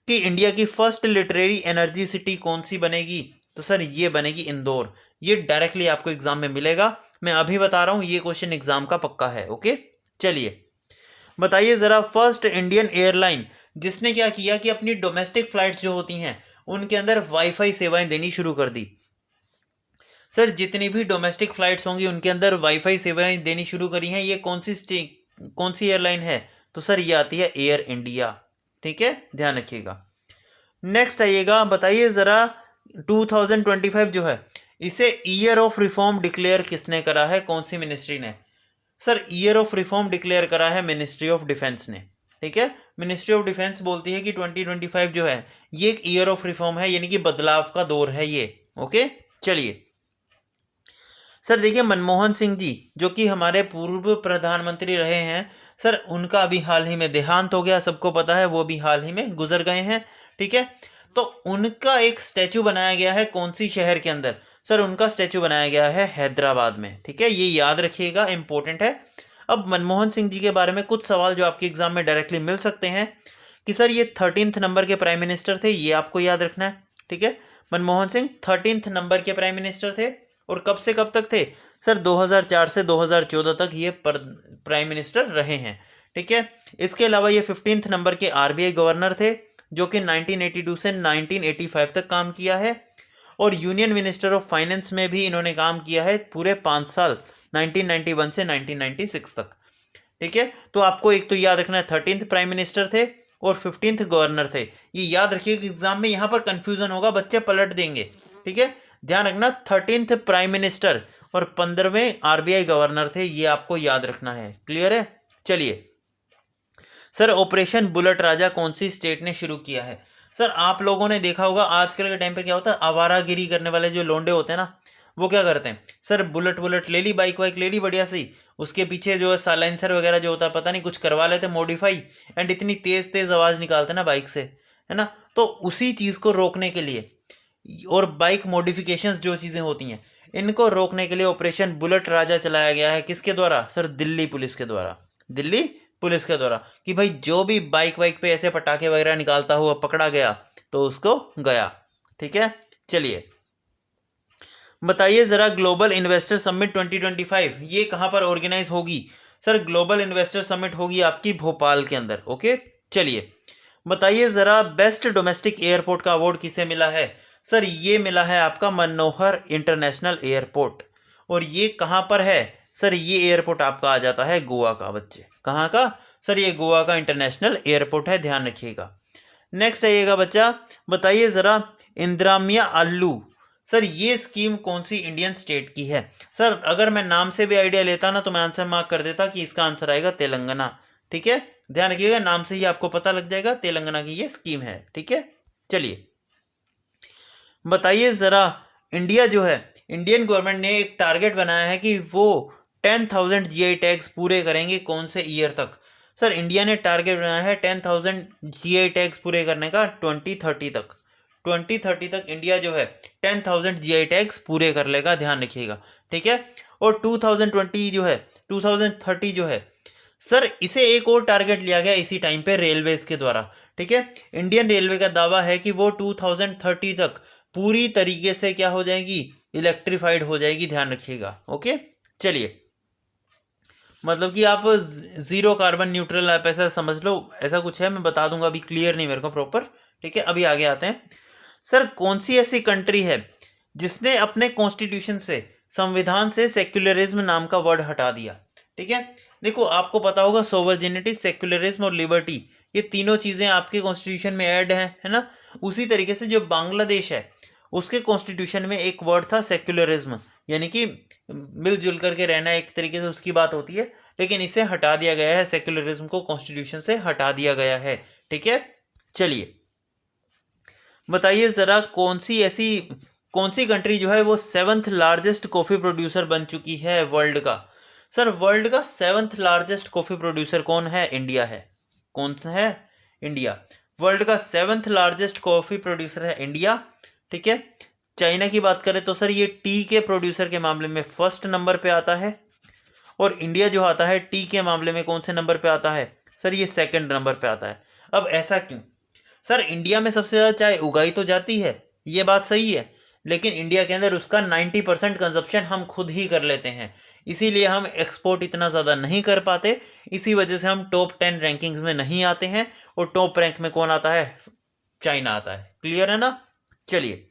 कि इंडिया की फर्स्ट लिटरेरी एनर्जी सिटी कौन सी बनेगी, तो सर ये बनेगी इंदौर। ये डायरेक्टली आपको एग्जाम में मिलेगा, मैं अभी बता रहा हूँ, ये क्वेश्चन एग्जाम का पक्का है। ओके चलिए, बताइए ज़रा फर्स्ट इंडियन एयरलाइन जिसने क्या किया कि अपनी डोमेस्टिक फ्लाइट्स जो होती हैं उनके अंदर वाईफाई सेवाएं देनी शुरू कर दी। सर जितनी भी डोमेस्टिक फ्लाइट्स होंगी उनके अंदर वाईफाई सेवाएं देनी शुरू करी हैं, ये कौन सी एयरलाइन है? तो सर ये आती है एयर इंडिया। ठीक है, ध्यान रखिएगा। नेक्स्ट आइएगा, बताइए ज़रा 2025 जो है इसे ईयर ऑफ रिफॉर्म डिक्लेयर किसने करा है? कौन सी मिनिस्ट्री ने? Sir year of reform declare करा है मिनिस्ट्री ऑफ डिफेंस ने। ठीक है, मिनिस्ट्री ऑफ डिफेंस बोलती है कि 2025 जो है ये एक ईयर ऑफ रिफॉर्म है, यानी कि बदलाव का दौर है ये। ओके चलिए सर, देखिए मनमोहन सिंह जी जो कि हमारे पूर्व प्रधानमंत्री रहे हैं, सर उनका अभी हाल ही में देहांत हो गया, सबको पता है, वो भी हाल ही में गुजर गए हैं। ठीक है, तो उनका एक स्टैचू बनाया गया है कौन सी शहर के अंदर? सर उनका स्टैचू बनाया गया है हैदराबाद में। ठीक है, ये याद रखिएगा, इंपॉर्टेंट है। अब मनमोहन सिंह जी के बारे में कुछ सवाल जो आपके एग्जाम में डायरेक्टली मिल सकते हैं कि सर ये 13th नंबर के प्राइम मिनिस्टर थे, ये आपको याद रखना है। ठीक है, मनमोहन सिंह 13th नंबर के प्राइम मिनिस्टर थे और कब से कब तक थे सर? 2004 से 2014 तक ये प्राइम मिनिस्टर रहे हैं। ठीक है, इसके अलावा ये 15th नंबर के आरबीआई गवर्नर थे जो कि 1982 से 1985 तक काम किया है, और यूनियन मिनिस्टर ऑफ फाइनेंस में भी इन्होंने काम किया है पूरे 5 साल 1991 से 1996 तक। ठीक है, तो आपको एक तो याद रखना है 13th प्राइम मिनिस्टर थे और 15th गवर्नर थे। ये याद रखिए कि एग्जाम में यहाँ पर कंफ्यूजन होगा, बच्चे पलट देंगे। ठीक है, ध्यान रखना 13th प्राइम मिनिस्टर और 15वें आरबीआई गवर्नर थे, ये आपको याद रखना है। क्लियर है? चलिए सर, ऑपरेशन बुलेट राजा कौन सी स्टेट ने शुरू किया है? सर आप लोगों ने देखा होगा आजकल के टाइम पे क्या होता है, आवारागिरी करने वाले जो लोंडे होते हैं ना, वो क्या करते हैं सर, बुलेट ले ली, बाइक वाइक ले ली बढ़िया सी, उसके पीछे जो है साइलेंसर वगैरह जो होता है पता नहीं कुछ करवा लेते मॉडिफाई, एंड इतनी तेज तेज आवाज़ निकालते ना बाइक से, है ना। तो उसी चीज़ को रोकने के लिए और बाइक मॉडिफिकेशंस जो चीज़ें होती हैं इनको रोकने के लिए ऑपरेशन बुलेट राजा चलाया गया है। किसके द्वारा सर? दिल्ली पुलिस के द्वारा। दिल्ली पुलिस के द्वारा, कि भाई जो भी बाइक वाइक पे ऐसे पटाखे वगैरह निकालता हुआ पकड़ा गया तो उसको गया। ठीक है, चलिए बताइए जरा, ग्लोबल इन्वेस्टर समिट 2025 ये कहां पर ऑर्गेनाइज होगी? सर ग्लोबल इन्वेस्टर समिट होगी आपकी भोपाल के अंदर। ओके, चलिए बताइए जरा, बेस्ट डोमेस्टिक एयरपोर्ट का अवार्ड किसे मिला है? सर ये मिला है आपका मनोहर इंटरनेशनल एयरपोर्ट, और ये कहां पर है? सर ये एयरपोर्ट आपका आ जाता है गोवा का। बच्चे कहाँ का? सर ये गोवा का इंटरनेशनल एयरपोर्ट है, ध्यान रखिएगा। नेक्स्ट आइएगा बच्चा, बताइए जरा, इंदिराम्या आल्लू, सर ये स्कीम कौन सी इंडियन स्टेट की है? सर अगर मैं नाम से भी आइडिया लेता ना तो मैं आंसर मार्क कर देता कि इसका आंसर आएगा तेलंगाना। ठीक है, ध्यान रखिएगा, नाम से ही आपको पता लग जाएगा तेलंगाना की ये स्कीम है। ठीक है, चलिए बताइए जरा, इंडिया जो है, इंडियन गवर्नमेंट ने एक टारगेट बनाया है कि वो 10,000 जीआई टैग्स पूरे करेंगे कौन से ईयर तक? सर इंडिया ने टारगेट बनाया है 10,000 जीआई टैग्स पूरे करने का 2030 तक। 2030 तक इंडिया जो है 10,000 जीआई टैग्स पूरे कर लेगा, ध्यान रखिएगा। ठीक है, और 2020 जो है 2030 जो है सर, इसे एक और टारगेट लिया गया इसी टाइम पे रेलवेज के द्वारा। ठीक है, इंडियन रेलवे का दावा है कि वो 2030 तक पूरी तरीके से क्या हो जाएगी? इलेक्ट्रीफाइड हो जाएगी, ध्यान रखिएगा। ओके, चलिए मतलब कि आप जीरो कार्बन न्यूट्रल आप ऐसा समझ लो, ऐसा कुछ है, मैं बता दूंगा, अभी क्लियर नहीं मेरे को प्रॉपर। ठीक है, अभी आगे आते हैं। सर कौन सी ऐसी कंट्री है जिसने अपने कॉन्स्टिट्यूशन से, संविधान से सेक्युलरिज्म नाम का वर्ड हटा दिया? ठीक है, देखो आपको पता होगा सोवर्जिनिटी, सेक्युलरिज्म और लिबर्टी, ये तीनों चीज़ें आपके कॉन्स्टिट्यूशन में ऐड हैं, है ना। उसी तरीके से जो बांग्लादेश है उसके कॉन्स्टिट्यूशन में एक वर्ड था सेक्युलरिज्म, यानी कि मिलजुल करके रहना, एक तरीके से उसकी बात होती है, लेकिन इसे हटा दिया गया है, सेक्युलरिज्म को कॉन्स्टिट्यूशन से हटा दिया गया है। ठीक है, चलिए बताइए जरा, कौन सी कंट्री जो है वो 7th लार्जेस्ट कॉफी प्रोड्यूसर बन चुकी है वर्ल्ड का? सर वर्ल्ड का 7th लार्जेस्ट कॉफी प्रोड्यूसर कौन है? इंडिया है। कौन है? इंडिया। वर्ल्ड का 7th लार्जेस्ट कॉफी प्रोड्यूसर है इंडिया। ठीक है, चाइना की बात करें तो सर ये टी के प्रोड्यूसर के मामले में फर्स्ट नंबर पे आता है, और इंडिया जो आता है टी के मामले में कौन से नंबर पे आता है? सर ये सेकंड नंबर पे आता है। अब ऐसा क्यों? सर इंडिया में सबसे ज़्यादा चाय उगाई तो जाती है, ये बात सही है, लेकिन इंडिया के अंदर उसका 90% कंजप्शन हम खुद ही कर लेते हैं, इसीलिए हम एक्सपोर्ट इतना ज़्यादा नहीं कर पाते। इसी वजह से हम टॉप 10 रैंकिंग्स में नहीं आते हैं, और टॉप रैंक में कौन आता है? चाइना आता है। क्लियर है ना? चलिए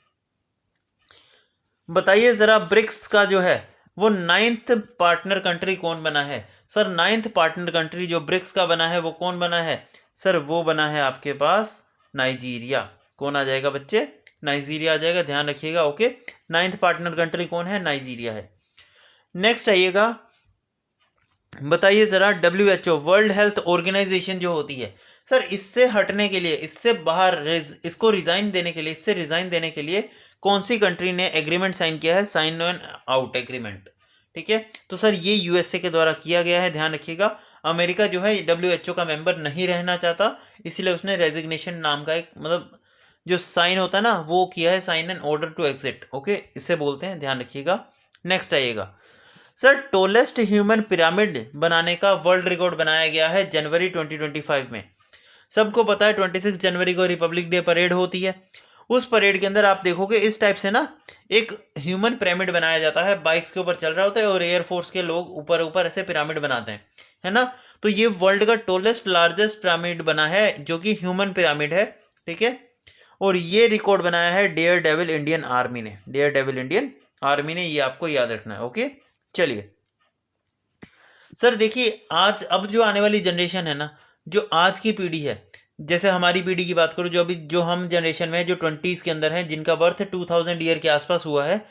बताइए ज़रा, ब्रिक्स का जो है वो 9th पार्टनर कंट्री कौन बना है? सर 9th पार्टनर कंट्री जो ब्रिक्स का बना है वो कौन बना है? सर वो बना है आपके पास नाइजीरिया। कौन आ जाएगा बच्चे? नाइजीरिया आ जाएगा, ध्यान रखिएगा। ओके, 9th पार्टनर कंट्री कौन है? नाइजीरिया है। नेक्स्ट आइएगा, बताइए ज़रा, WHO वर्ल्ड हेल्थ ऑर्गेनाइजेशन जो होती है, सर इससे हटने के लिए, इससे बाहर, इसको रिज़ाइन देने के लिए, इससे रिज़ाइन देने के लिए कौन सी कंट्री ने एग्रीमेंट साइन किया है? Sign on out agreement. ठीक है, तो सर ये USA के द्वारा किया गया है, ध्यान रखिएगा। अमेरिका जो है WHO का मेंबर नहीं रहना चाहता, इसलिए उसने रेजिग्नेशन नाम का एक, मतलब जो साइन होता है ना, वो किया है, sign an order to exit. Okay, इसे बोलते हैं, ध्यान रखिएगा। नेक्स्ट आइएगा, सर टोलेस्ट ह्यूमन पिरामिड बनाने का वर्ल्ड रिकॉर्ड बनाया गया है जनवरी 2025 में। सबको पता है 26 जनवरी को रिपब्लिक डे परेड होती है, उस परेड के अंदर आप देखोगे इस टाइप से ना एक ह्यूमन पिरामिड बनाया जाता है, बाइक्स के ऊपर चल रहा होता है और एयरफोर्स के लोग ऊपर ऊपर ऐसे पिरामिड बनाते हैं, है ना। तो ये वर्ल्ड का टॉलेस्ट लार्जेस्ट पिरामिड बना है जो कि ह्यूमन पिरामिड है, ठीक है। और ये रिकॉर्ड बनाया है डेयर डेविल इंडियन आर्मी ने, डेयर डेविल इंडियन आर्मी ने, ये आपको याद रखना है। ओके, चलिए सर देखिए आज अब जो आने वाली जनरेशन है ना, जो आज की पीढ़ी है, जैसे हमारी पीढ़ी की बात करूं, जो अभी जो हम जनरेशन में है, जो 20s के अंदर है, जिनका बर्थ 2000 ईयर के आसपास हुआ है,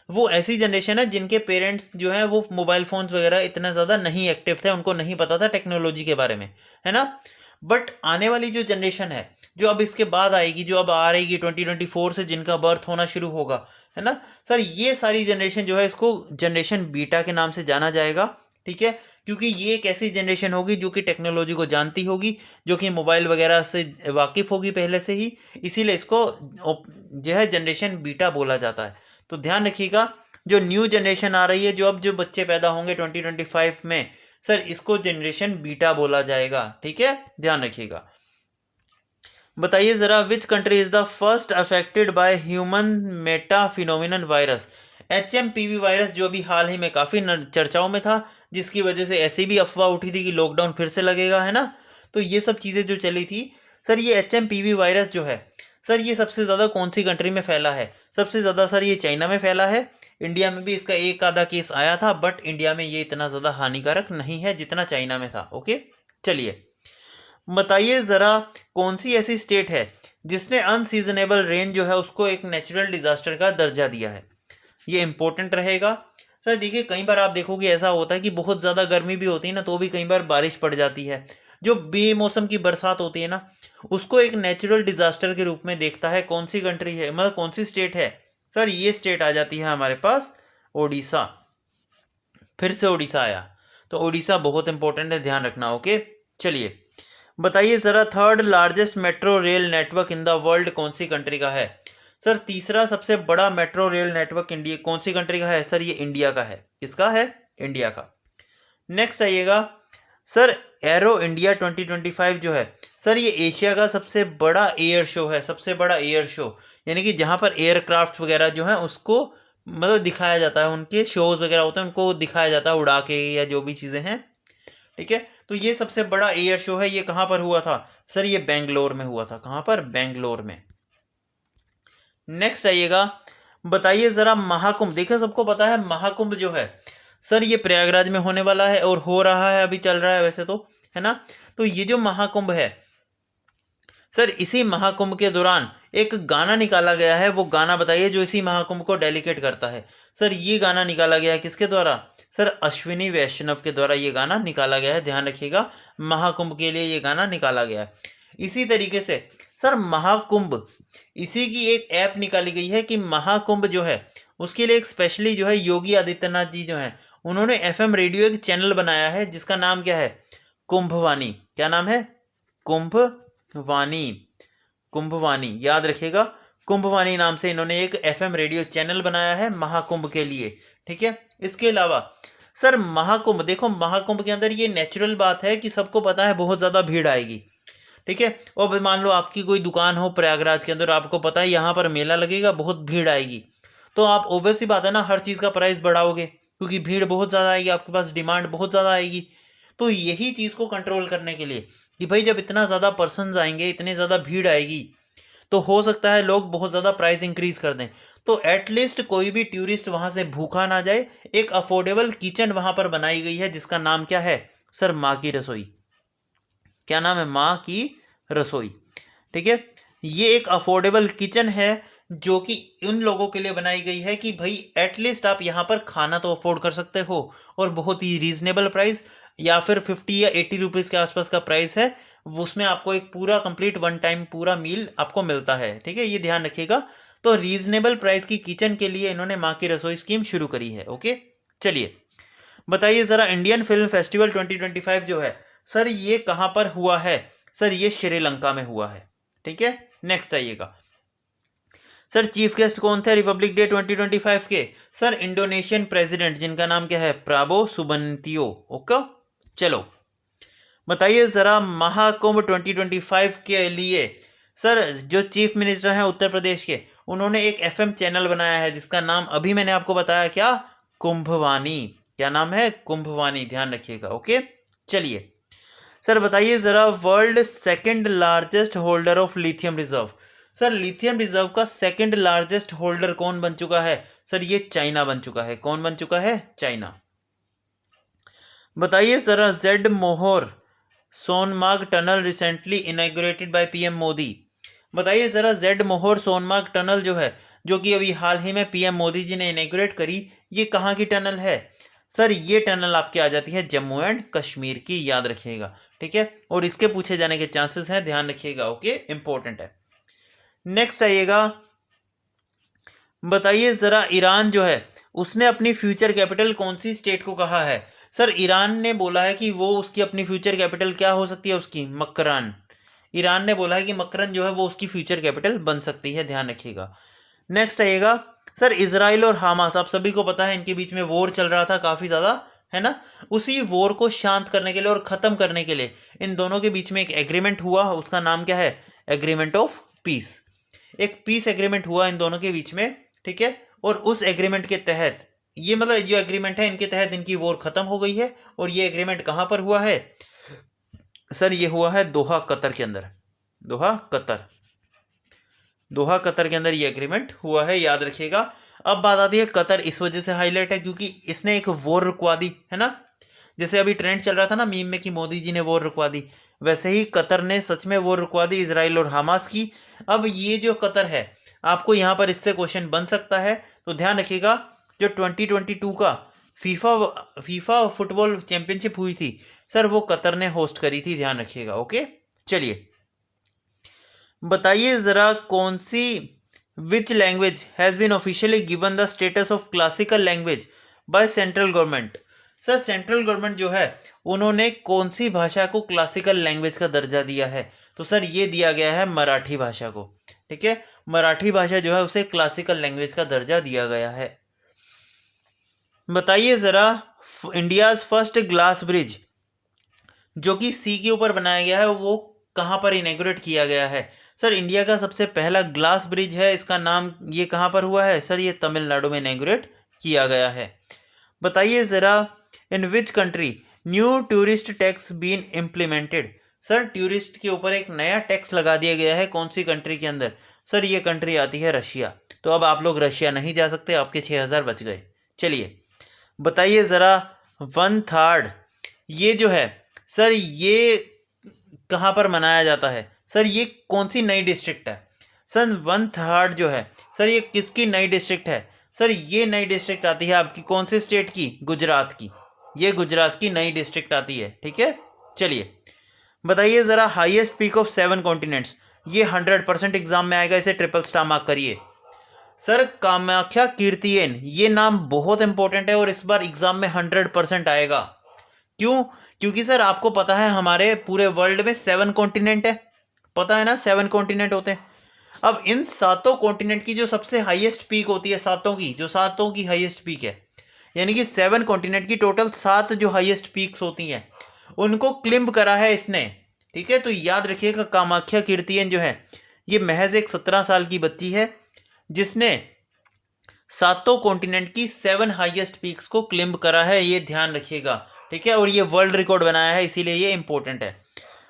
वो ऐसी जनरेशन है जिनके पेरेंट्स जो है वो मोबाइल फोन्स वगैरह इतना ज़्यादा नहीं एक्टिव थे, उनको नहीं पता था टेक्नोलॉजी के बारे में, है ना। बट आने वाली जो जनरेशन है, जो अब इसके बाद आएगी, जो अब आ रहेगी 2024 से, जिनका बर्थ होना शुरू होगा, है ना सर, ये सारी जनरेशन जो है इसको जनरेशन बीटा के नाम से जाना जाएगा, ठीक है। क्योंकि ये एक ऐसी जनरेशन होगी जो कि टेक्नोलॉजी को जानती होगी, जो कि मोबाइल वगैरह से वाकिफ़ होगी पहले से ही, इसीलिए इसको जो है जनरेशन बीटा बोला जाता है। तो ध्यान रखिएगा, जो न्यू जनरेशन आ रही है, जो अब जो बच्चे पैदा होंगे 2025 में, सर इसको जनरेशन बीटा बोला जाएगा, ठीक है, ध्यान रखिएगा। बताइए ज़रा, which country is the first affected by human Meta phenomenon virus. HMPV virus जो अभी हाल ही में काफ़ी चर्चाओं में था, जिसकी वजह से ऐसी भी अफवाह उठी थी कि लॉकडाउन फिर से लगेगा, है ना। तो ये सब चीज़ें जो चली थी सर, ये HMPV वायरस जो है सर, ये सबसे ज़्यादा कौन सी कंट्री में फैला है? सबसे ज़्यादा सर ये चाइना में फैला है। इंडिया में भी इसका एक आधा केस आया था, बट इंडिया में ये इतना ज़्यादा हानिकारक नहीं है जितना चाइना में था। ओके, चलिए बताइए ज़रा, कौन सी ऐसी स्टेट है जिसने अनसीजनेबल रेन जो है उसको एक नेचुरल डिज़ास्टर का दर्जा दिया है? ये इंपॉर्टेंट रहेगा सर। देखिए कई बार आप देखोगे ऐसा होता है कि बहुत ज़्यादा गर्मी भी होती है ना, तो भी कई बार बारिश पड़ जाती है। जो बेमौसम की बरसात होती है ना, उसको एक नेचुरल डिज़ास्टर के रूप में देखता है कौन सी कंट्री है, मतलब कौन सी स्टेट है सर? ये स्टेट आ जाती है हमारे पास ओडिशा। फिर से ओडिशा आया, तो ओडिशा बहुत इंपॉर्टेंट है, ध्यान रखना। ओके, चलिए बताइए ज़रा, third largest metro rail network in the world कौन सी कंट्री का है? सर तीसरा सबसे बड़ा मेट्रो रेल नेटवर्क इंडिया कौन सी कंट्री का है? सर ये इंडिया का है। किसका है? इंडिया का। नेक्स्ट आइएगा सर, एरो इंडिया 2025 जो है सर, ये एशिया का सबसे बड़ा एयर शो है, सबसे बड़ा एयर शो, यानी कि जहाँ पर एयरक्राफ्ट वगैरह जो है उसको मतलब दिखाया जाता है, उनके शोज वगैरह होते हैं, उनको दिखाया जाता है उड़ा के या जो भी चीज़ें हैं, ठीक है। तो ये सबसे बड़ा एयर शो है। ये कहाँ पर हुआ था सर? ये बेंगलोर में हुआ था। कहाँ पर? बेंगलोर में। नेक्स्ट आइएगा, बताइए ज़रा, महाकुंभ, देखिए सबको पता है महाकुंभ जो है सर, ये प्रयागराज में होने वाला है और हो रहा है, अभी चल रहा है वैसे तो, है ना। तो ये जो महाकुंभ है सर, इसी महाकुंभ के दौरान एक गाना निकाला गया है। वो गाना बताइए जो इसी महाकुंभ को डेडिकेट करता है। सर ये गाना निकाला गया है किसके द्वारा? सर अश्विनी वैष्णव के द्वारा ये गाना निकाला गया है, ध्यान रखिएगा। महाकुंभ के लिए ये गाना निकाला गया है। इसी तरीके से सर महाकुंभ, इसी की एक ऐप निकाली गई है कि महाकुंभ जो है उसके लिए एक स्पेशली जो है योगी आदित्यनाथ जी जो है उन्होंने FM रेडियो एक चैनल बनाया है जिसका नाम क्या है? कुंभवाणी। क्या नाम है? कुंभवाणी। कुंभवाणी, याद रखिएगा, कुंभवाणी नाम से इन्होंने एक FM रेडियो चैनल बनाया है महाकुंभ के लिए, ठीक है। इसके अलावा सर महाकुंभ, देखो महाकुंभ के अंदर ये नेचुरल बात है कि सबको पता है बहुत ज़्यादा भीड़ आएगी, ठीक है। और मान लो आपकी कोई दुकान हो प्रयागराज के अंदर, आपको पता है यहाँ पर मेला लगेगा, बहुत भीड़ आएगी, तो आप ऑब्वियस सी बात है ना, हर चीज़ का प्राइस बढ़ाओगे क्योंकि भीड़ बहुत ज़्यादा आएगी, आपके पास डिमांड बहुत ज़्यादा आएगी। तो यही चीज़ को कंट्रोल करने के लिए कि भाई जब इतना ज़्यादा पर्सनस आएंगे, इतनी ज़्यादा भीड़ आएगी, तो हो सकता है लोग बहुत ज़्यादा प्राइस इंक्रीज कर दें। तो एटलीस्ट कोई भी टूरिस्ट वहाँ से भूखा ना जाए। एक अफोर्डेबल किचन वहाँ पर बनाई गई है जिसका नाम क्या है? सर माँ की रसोई। क्या नाम है? माँ की रसोई, ठीक है। ये एक अफोर्डेबल किचन है जो कि उन लोगों के लिए बनाई गई है कि भाई एटलीस्ट आप यहाँ पर खाना तो अफोर्ड कर सकते हो और बहुत ही रीजनेबल प्राइस, या फिर 50 या 80 रुपीज़ के आसपास का प्राइस है, उसमें आपको एक पूरा कंप्लीट वन टाइम पूरा मील आपको मिलता है, ठीक है। ये ध्यान रखिएगा। तो रीजनेबल प्राइस की किचन के लिए इन्होंने माँ की रसोई स्कीम शुरू करी है। ओके, चलिए बताइए ज़रा, इंडियन फिल्म फेस्टिवल 2025 जो है सर, ये कहाँ पर हुआ है? सर ये श्रीलंका में हुआ है, ठीक है। नेक्स्ट आइएगा सर, चीफ गेस्ट कौन थे रिपब्लिक डे 2025 के? सर इंडोनेशियन प्रेसिडेंट जिनका नाम क्या है? प्राबो सुबंतियो। ओके, चलो बताइए ज़रा, महाकुंभ 2025 के लिए सर जो चीफ मिनिस्टर हैं उत्तर प्रदेश के, उन्होंने एक एफएम चैनल बनाया है जिसका नाम अभी मैंने आपको बताया, क्या, कुंभवानी। क्या नाम है? कुंभवानी, ध्यान रखिएगा। ओके, चलिए सर बताइए जरा, world second largest holder of lithium reserve. Sir lithium reserve का सेकंड लार्जेस्ट होल्डर कौन बन चुका है? सर ये चाइना बन चुका है। कौन बन चुका है? चाइना। बताइए जरा, जेड मोहर Sonamarg tunnel recently inaugurated by PM Modi. बताइए जरा, जेड मोहर सोनमार्ग टनल जो है, जो कि अभी हाल ही में पीएम मोदी जी ने इनॉग्रेट करी, ये कहाँ की टनल है? सर ये टनल आपकी आ जाती है जम्मू एंड कश्मीर की, याद रखिएगा। ठीक है, और इसके पूछे जाने के चांसेस हैं, ध्यान रखिएगा। ओके, इंपॉर्टेंट है। नेक्स्ट आइएगा, बताइए जरा, ईरान जो है उसने अपनी फ्यूचर कैपिटल कौन सी स्टेट को कहा है? सर ईरान ने बोला है कि वो उसकी अपनी फ्यूचर कैपिटल क्या हो सकती है उसकी? मकरान। ईरान ने बोला है कि मकरन जो है वो उसकी फ्यूचर कैपिटल बन सकती है, ध्यान रखिएगा। नेक्स्ट आइएगा, सर इजराइल और हमास, आप सभी को पता है इनके बीच में वॉर चल रहा था काफ़ी ज़्यादा, है ना। उसी वॉर को शांत करने के लिए और ख़त्म करने के लिए इन दोनों के बीच में एक एग्रीमेंट हुआ, उसका नाम क्या है? Agreement of peace. एक पीस एग्रीमेंट हुआ इन दोनों के बीच में, ठीक है। और उस एग्रीमेंट के तहत, ये मतलब जो एग्रीमेंट है इनके तहत इनकी वॉर खत्म हो गई है। और ये एग्रीमेंट कहाँ पर हुआ है? सर ये हुआ है दोहा कतर के अंदर। दोहा कतर के अंदर ये एग्रीमेंट हुआ है, याद रखिएगा। अब बात आती है, कतर इस वजह से हाईलाइट है क्योंकि इसने एक वॉर रुकवा दी, है ना। जैसे अभी ट्रेंड चल रहा था ना मीम में कि मोदी जी ने वॉर रुकवा दी, वैसे ही कतर ने सच में वॉर रुकवा दी इजराइल और हमास की। अब ये जो कतर है, आपको यहाँ पर इससे क्वेश्चन बन सकता है, तो ध्यान रखिएगा। जो 2022 का फीफा फुटबॉल चैंपियनशिप हुई थी, सर वो कतर ने होस्ट करी थी, ध्यान रखिएगा। ओके, चलिए बताइए जरा, कौन सी which language has been officially given the status of classical language by central government. Sir central government जो है उन्होंने कौन सी भाषा को क्लासिकल लैंग्वेज का दर्जा दिया है? तो सर ये दिया गया है मराठी भाषा को, ठीक है। मराठी भाषा जो है उसे क्लासिकल लैंग्वेज का दर्जा दिया गया है। बताइए ज़रा, इंडियाज़ फर्स्ट ग्लास ब्रिज जो कि सी के ऊपर बनाया गया है, वो कहाँ पर इनॉग्रेट किया गया है? सर इंडिया का सबसे पहला ग्लास ब्रिज है, इसका नाम ये कहाँ पर हुआ है? सर ये तमिलनाडु में इनॉग्रेट किया गया है। बताइए ज़रा, in which country new tourist tax been implemented. Sir tourist के ऊपर एक नया टैक्स लगा दिया गया है, कौन सी कंट्री के अंदर? सर ये कंट्री आती है रशिया। तो अब आप लोग रशिया नहीं जा सकते, आपके 6000 बच गए। चलिए बताइए ज़रा, 1/3 ये जो है सर ये कहाँ पर मनाया जाता है? सर ये कौन सी नई डिस्ट्रिक्ट है? सर 1/3 जो है सर ये किसकी नई डिस्ट्रिक्ट है? सर ये नई डिस्ट्रिक्ट आती है आपकी कौन से स्टेट की? गुजरात की। ये गुजरात की नई डिस्ट्रिक्ट आती है, ठीक है। चलिए बताइए ज़रा, हाईएस्ट पीक ऑफ 7 कॉन्टिनेंट्स, ये 100% एग्जाम में आएगा, इसे ट्रिपल स्टार मार्क करिए। सर कामाख्या कीर्तियन, ये नाम बहुत इंपॉर्टेंट है और इस बार एग्जाम में 100% आएगा। क्यों? क्योंकि सर आपको पता है हमारे पूरे वर्ल्ड में 7 कॉन्टिनेंट है, पता है ना, 7 कॉन्टिनेंट होते हैं। अब इन 7 कॉन्टिनेंट की जो सबसे हाईएस्ट पीक होती है, सातों की हाईएस्ट पीक है, यानी कि 7 कॉन्टिनेंट की टोटल 7 जो हाईएस्ट पीक्स होती हैं उनको क्लिम्ब करा है इसने, ठीक है। तो याद रखिएगा, कामाख्या कीर्तियन जो है ये महज एक 17 साल की बच्ची है जिसने 7 कॉन्टिनेंट की 7 हाईएस्ट पीक्स को क्लिम्ब करा है, ये ध्यान रखिएगा, ठीक है। और ये वर्ल्ड रिकॉर्ड बनाया है, इसीलिए ये इंपॉर्टेंट है।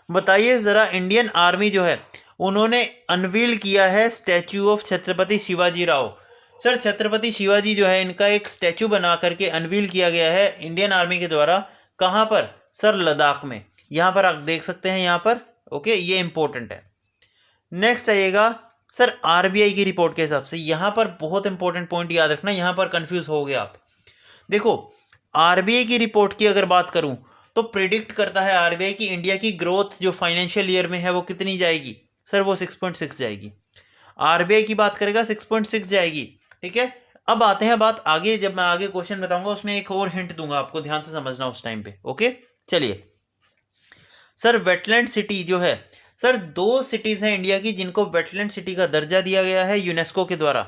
बताइए ज़रा, इंडियन आर्मी जो है उन्होंने अनवील किया है statue of Chhatrapati Shivaji Rao. Sir Chhatrapati Shivaji जो है इनका एक स्टैचू बना करके अनवील किया गया है इंडियन आर्मी के द्वारा। कहाँ पर? सर लद्दाख में। यहाँ पर आप देख सकते हैं, यहाँ पर। ओके, ये इंपॉर्टेंट है। नेक्स्ट आइएगा सर, आरबीआई की रिपोर्ट के हिसाब से, यहाँ पर बहुत इंपॉर्टेंट पॉइंट याद रखना, यहाँ पर कंफ्यूज हो गए आप। देखो आरबीआई की रिपोर्ट की अगर बात करूँ तो प्रिडिक्ट करता है आरबीआई की इंडिया की ग्रोथ जो फाइनेंशियल ईयर में है वो कितनी जाएगी? सर वो 6.6 जाएगी। आरबीआई की बात करेगा 6.6 जाएगी, ठीक है। अब आते हैं बात आगे, जब मैं आगे क्वेश्चन बताऊंगा उसमें एक और हिंट दूंगा आपको, ध्यान से समझना उस टाइम पे। ओके चलिए सर, वेटलैंड सिटी जो है, सर 2 सिटीज़ हैं इंडिया की जिनको वेटलैंड सिटी का दर्जा दिया गया है यूनेस्को के द्वारा।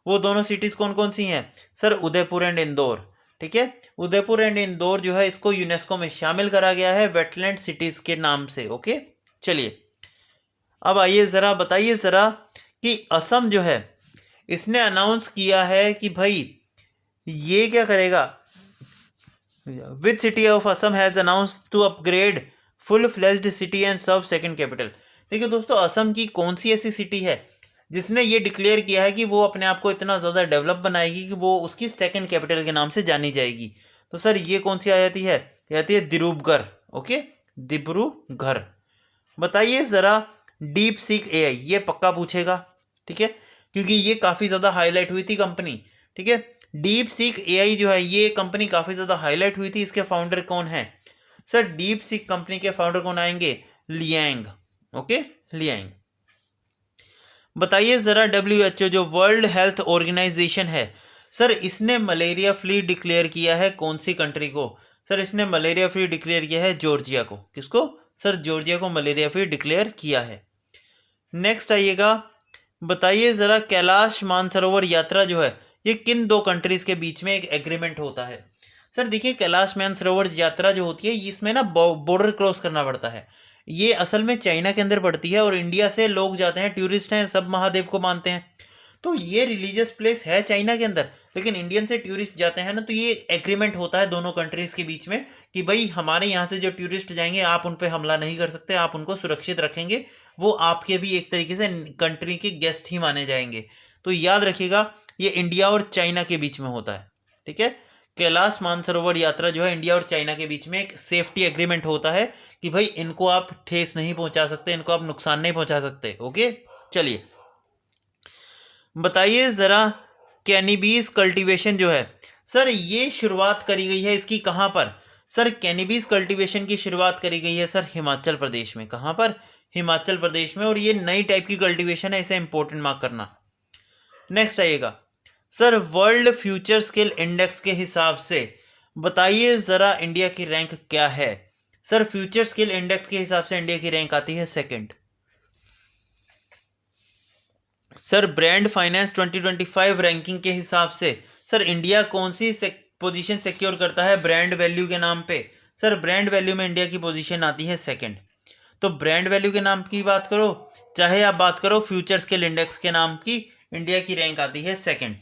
वो दोनों सिटीज़ कौन कौन सी हैं? सर उदयपुर एंड इंदौर, ठीक है। उदयपुर एंड इंदौर जो है इसको यूनेस्को में शामिल करा गया है वेटलैंड सिटीज़ के नाम से। ओके चलिए अब आइए ज़रा बताइए ज़रा कि असम जो है इसने अनाउंस किया है कि भाई ये क्या करेगा, which city of Assam has announce to upgrade full fledged city and serve second capital. देखिए दोस्तों, असम की कौन सी ऐसी सिटी है जिसने ये डिक्लेयर किया है कि वो अपने आप को इतना ज़्यादा डेवलप बनाएगी कि वो उसकी सेकंड कैपिटल के नाम से जानी जाएगी। तो सर ये कौन सी आ जाती है, कहती है दिब्रूगढ़। ओके, दिब्रूगढ़। बताइए ज़रा डीप सीक एआई, ये पक्का पूछेगा, ठीक है, क्योंकि ये काफ़ी ज़्यादा हाईलाइट हुई थी कंपनी, ठीक है। डीप सीक एआई जो है ये कंपनी काफ़ी ज़्यादा हाईलाइट हुई थी, इसके फाउंडर कौन है सर? डीप सीक कंपनी के फाउंडर कौन आएंगे? लियांग। Okay, Liang. बताइए ज़रा WHO जो वर्ल्ड हेल्थ ऑर्गेनाइजेशन है सर, इसने मलेरिया फ्री डिक्लेयर किया है कौन सी कंट्री को? सर इसने मलेरिया फ्री डिक्लेयर किया है जॉर्जिया को। किसको सर? जॉर्जिया को मलेरिया फ्री डिक्लेयर किया है। नेक्स्ट आइएगा, बताइए ज़रा कैलाश मानसरोवर यात्रा जो है ये किन दो कंट्रीज़ के बीच में एक एग्रीमेंट होता है? सर देखिए, कैलाश मानसरोवर यात्रा जो होती है इसमें ना बॉर्डर क्रॉस करना पड़ता है। ये असल में चाइना के अंदर पड़ती है और इंडिया से लोग जाते हैं, टूरिस्ट हैं, सब महादेव को मानते हैं। तो ये रिलीजियस प्लेस है चाइना के अंदर, लेकिन इंडियन से टूरिस्ट जाते हैं ना, तो ये एग्रीमेंट होता है दोनों कंट्रीज़ के बीच में कि भाई हमारे यहाँ से जो टूरिस्ट जाएंगे आप उन पर हमला नहीं कर सकते, आप उनको सुरक्षित रखेंगे, वो आपके भी एक तरीके से कंट्री के गेस्ट ही माने जाएंगे। तो याद रखिएगा, ये इंडिया और चाइना के बीच में होता है, ठीक है। कैलाश मानसरोवर यात्रा जो है इंडिया और चाइना के बीच में एक सेफ्टी एग्रीमेंट होता है कि भाई इनको आप ठेस नहीं पहुंचा सकते, इनको आप नुकसान नहीं पहुंचा सकते। ओके, चलिए बताइए ज़रा कैनिबीज कल्टीवेशन जो है सर ये शुरुआत करी गई है इसकी कहाँ पर? सर कैनिबीज कल्टीवेशन की शुरुआत करी गई है सर हिमाचल प्रदेश में। कहाँ पर? हिमाचल प्रदेश में। और ये नई टाइप की कल्टीवेशन है, इसे इंपॉर्टेंट मार्क करना। नेक्स्ट आइएगा sir, world future skill index के हिसाब से बताइए ज़रा इंडिया की रैंक क्या है? सर फ्यूचर स्किल इंडेक्स के हिसाब से इंडिया की रैंक आती है second. Sir brand finance 2025 ranking के हिसाब से सर इंडिया कौन सी पोजीशन सिक्योर करता है ब्रांड वैल्यू के नाम पे? सर ब्रांड वैल्यू में इंडिया की पोजीशन आती है सेकंड। तो ब्रांड वैल्यू के नाम की बात करो, चाहे आप बात करो फ्यूचर स्किल इंडेक्स के नाम की, इंडिया की रैंक आती है सेकंड।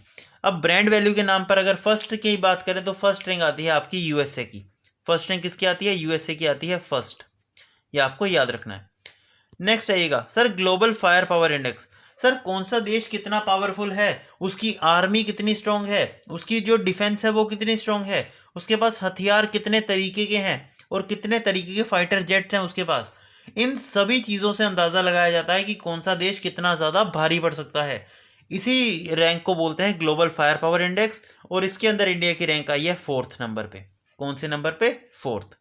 अब ब्रांड वैल्यू के नाम पर अगर फर्स्ट की बात करें तो फर्स्ट रैंक आती है आपकी यूएसए की। फर्स्ट रैंक किसकी आती है? यूएसए की आती है फर्स्ट। ये आपको याद रखना है। नेक्स्ट आइएगा sir, global fire power index. Sir कौन सा देश कितना पावरफुल है, उसकी आर्मी कितनी स्ट्रांग है, उसकी जो डिफेंस है वो कितनी स्ट्रांग है, उसके पास हथियार कितने तरीके के हैं और कितने तरीके के फाइटर जेट्स हैं उसके पास। इन सभी चीज़ों से अंदाज़ा लगाया जाता है कि कौन सा देश कितना ज़्यादा भारी पड़ सकता है। इसी रैंक को बोलते हैं ग्लोबल फायर पावर इंडेक्स। और इसके अंदर इंडिया की रैंक आई है फोर्थ नंबर पे। कौन से नंबर पे? फोर्थ।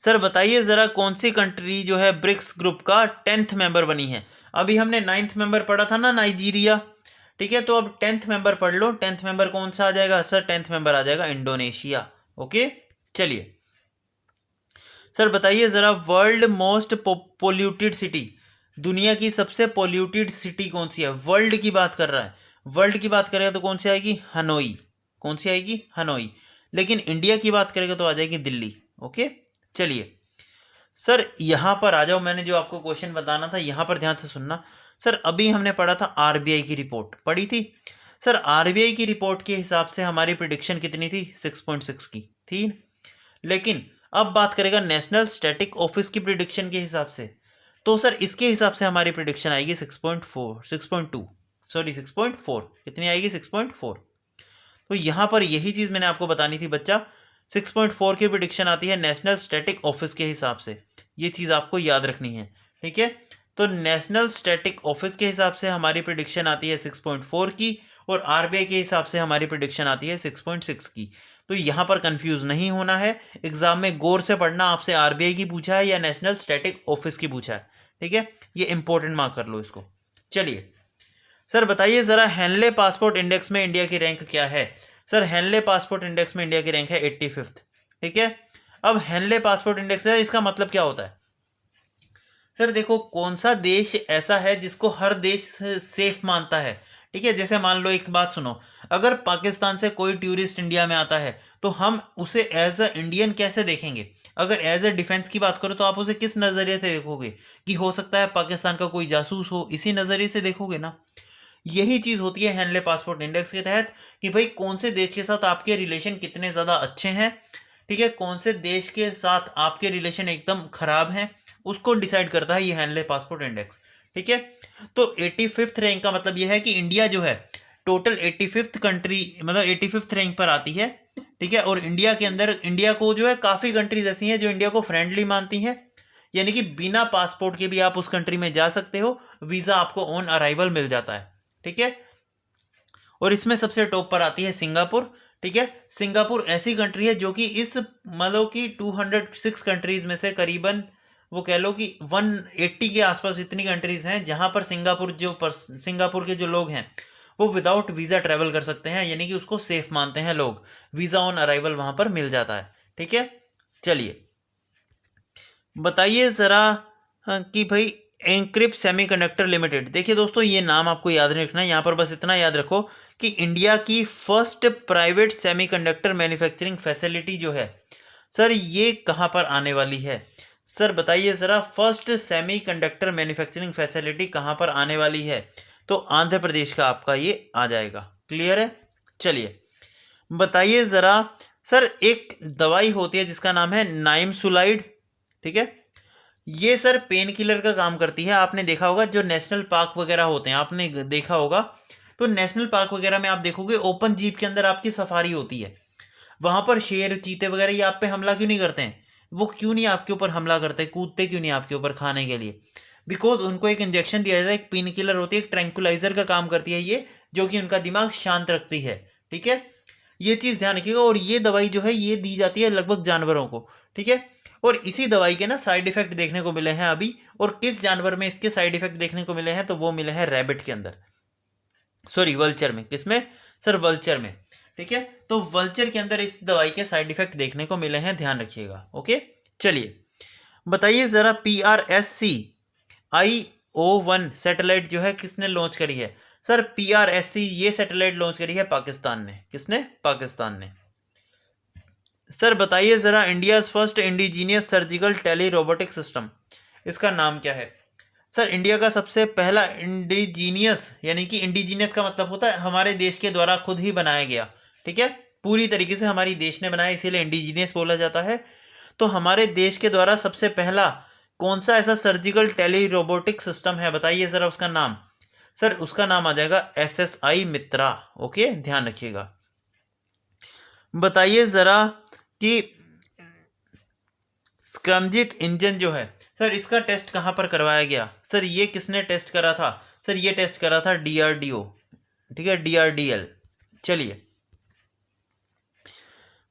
सर बताइए ज़रा कौन सी कंट्री जो है ब्रिक्स ग्रुप का 10th मेंबर बनी है? अभी हमने 9th मेंबर पढ़ा था ना, नाइजीरिया, ठीक है। तो अब 10th मेंबर पढ़ लो। 10th मेंबर कौन सा आ जाएगा सर? 10th मेंबर आ जाएगा इंडोनेशिया। ओके, चलिए सर बताइए ज़रा वर्ल्ड मोस्ट पोल्यूटेड सिटी, दुनिया की सबसे पोल्यूटेड सिटी कौन सी है? वर्ल्ड की बात कर रहा है, वर्ल्ड की बात करेगा तो कौन सी आएगी? हनोई। कौन सी आएगी? हनोई। लेकिन इंडिया की बात करेगा तो आ जाएगी दिल्ली। ओके, चलिए सर यहाँ पर आ जाओ, मैंने जो आपको क्वेश्चन बताना था यहाँ पर ध्यान से सुनना। सर अभी हमने पढ़ा था आरबीआई की रिपोर्ट पढ़ी थी। सर आरबीआई की रिपोर्ट के हिसाब से हमारी प्रिडिक्शन कितनी थी? 6.6 की थी। लेकिन अब बात करेगा नेशनल स्टैटिक ऑफिस की प्रिडिक्शन के हिसाब से, तो सर इसके हिसाब से हमारी प्रिडिक्शन आएगी 6.4, 6.2 सॉरी 6.4। कितनी आएगी? 6.4। तो यहाँ पर यही चीज़ मैंने आपको बतानी थी बच्चा। 6.4 की प्रिडिक्शन आती है नेशनल स्टैटिक ऑफिस के हिसाब से। ये चीज़ आपको याद रखनी है, ठीक है। तो नेशनल स्टैटिक ऑफिस के हिसाब से हमारी प्रिडिक्शन आती है 6.4 की और आरबीआई के हिसाब से हमारी प्रिडिक्शन आती है 6.6 की। तो यहाँ पर कंफ्यूज नहीं होना है, एग्जाम में गौर से पढ़ना, आपसे आरबीआई की पूछा है या नेशनल स्टैटिक ऑफिस की पूछा है, ठीक है। ये इंपॉर्टेंट मार्क कर लो इसको। चलिए सर बताइए ज़रा हेनले पासपोर्ट इंडेक्स में इंडिया की रैंक क्या है? सर हेनले पासपोर्ट इंडेक्स में इंडिया की रैंक है 85th, ठीक है। अब हेनले पासपोर्ट इंडेक्स है, इसका मतलब क्या होता है? सर देखो, कौन सा देश ऐसा है जिसको हर देश सेफ मानता है, ठीक है। जैसे मान लो एक बात सुनो, अगर पाकिस्तान से कोई टूरिस्ट इंडिया में आता है तो हम उसे एज अ इंडियन कैसे देखेंगे? अगर एज अ डिफेंस की बात करो तो आप उसे किस नज़रिए से देखोगे? कि हो सकता है पाकिस्तान का कोई जासूस हो, इसी नज़रिए से देखोगे ना। यही चीज़ होती है हेनले पासपोर्ट इंडेक्स के तहत कि भाई कौन से देश के साथ आपके रिलेशन कितने ज़्यादा अच्छे हैं, ठीक है, कौन से देश के साथ आपके रिलेशन एकदम खराब हैं, उसको डिसाइड करता है ये हेनले पासपोर्ट इंडेक्स। ठीक है। तो 85th रैंक का मतलब ये है कि इंडिया जो है टोटल 85th कंट्री, मतलब 85th रैंक पर आती है। ठीक है। और इंडिया के अंदर, इंडिया को जो है काफ़ी कंट्रीज ऐसी हैं जो इंडिया को फ्रेंडली मानती हैं, यानी कि बिना पासपोर्ट के भी आप उस कंट्री में जा सकते हो, वीज़ा आपको ऑन अराइवल मिल जाता है। ठीक है। और इसमें सबसे टॉप पर आती है सिंगापुर। ठीक है। सिंगापुर ऐसी कंट्री है जो कि इस मतलब कि 206 कंट्रीज में से करीबन वो कह लो कि 180 के आसपास इतनी कंट्रीज हैं जहां पर सिंगापुर के जो लोग हैं वो विदाउट वीज़ा ट्रैवल कर सकते हैं, यानी कि उसको सेफ मानते हैं लोग, वीज़ा ऑन अराइवल वहां पर मिल जाता है। ठीक है। चलिए बताइए ज़रा कि भाई एनक्रिप्ट सेमीकंडक्टर लिमिटेड, देखिए दोस्तों ये नाम आपको याद नहीं रखना है, यहाँ पर बस इतना याद रखो कि इंडिया की first private semiconductor manufacturing facility जो है सर ये कहाँ पर आने वाली है? सर बताइए ज़रा, फर्स्ट सेमीकंडक्टर मैन्युफैक्चरिंग फैसिलिटी कहाँ पर आने वाली है? तो आंध्र प्रदेश का आपका ये आ जाएगा। क्लियर है? चलिए बताइए ज़रा सर, एक दवाई होती है जिसका नाम है नाइमसुलाइड। ठीक है। ये सर पेन किलर का काम करती है। आपने देखा होगा जो नेशनल पार्क वगैरह होते हैं, आपने देखा होगा, तो नेशनल पार्क वगैरह में आप देखोगे ओपन जीप के अंदर आपकी सफारी होती है, वहां पर शेर चीते वगैरह ये आप पे हमला क्यों नहीं करते हैं? वो क्यों नहीं आपके ऊपर हमला करते, कूदते क्यों नहीं आपके ऊपर खाने के लिए? बिकॉज उनको एक इंजेक्शन दिया जाता है, एक पेन किलर होती है, एक ट्रैंकुलाइजर का काम करती है ये, जो कि उनका दिमाग शांत रखती है। ठीक है। ये चीज़ ध्यान रखिएगा। और ये दवाई जो है ये दी जाती है लगभग जानवरों को। ठीक है। और इसी दवाई के ना साइड इफेक्ट देखने को मिले हैं अभी, और किस जानवर में इसके साइड इफेक्ट देखने को मिले हैं? तो वो मिले हैं रैबिट के अंदर, सॉरी वल्चर में। किसमें सर? वल्चर में। ठीक है। तो वल्चर के अंदर इस दवाई के साइड इफेक्ट देखने को मिले हैं, ध्यान रखिएगा। ओके। चलिए बताइए जरा, PRSC-IO1 सैटेलाइट जो है किसने लॉन्च करी है? सर PRSC ये सैटेलाइट लॉन्च करी है पाकिस्तान ने। किसने? पाकिस्तान ने। सर बताइए जरा, India first indigenous surgical tele robotic system, इसका नाम क्या है? सर इंडिया का सबसे पहला इंडिजीनियस, यानी कि इंडिजीनियस का मतलब होता है हमारे देश के द्वारा खुद ही बनाया गया। ठीक है। पूरी तरीके से हमारी देश ने बनाया, इसीलिए इंडिजीनियस बोला जाता है। तो हमारे देश के द्वारा सबसे पहला कौन सा ऐसा सर्जिकल टेली रोबोटिक सिस्टम है? बताइए जरा उसका नाम। सर उसका नाम आ जाएगा SSI मित्रा। ओके, ध्यान रखिएगा। बताइए जरा कि स्क्रमजित इंजन जो है सर इसका टेस्ट कहाँ पर करवाया गया? सर ये किसने टेस्ट करा था? सर ये टेस्ट करा था DRDO। ठीक है, DRDL। चलिए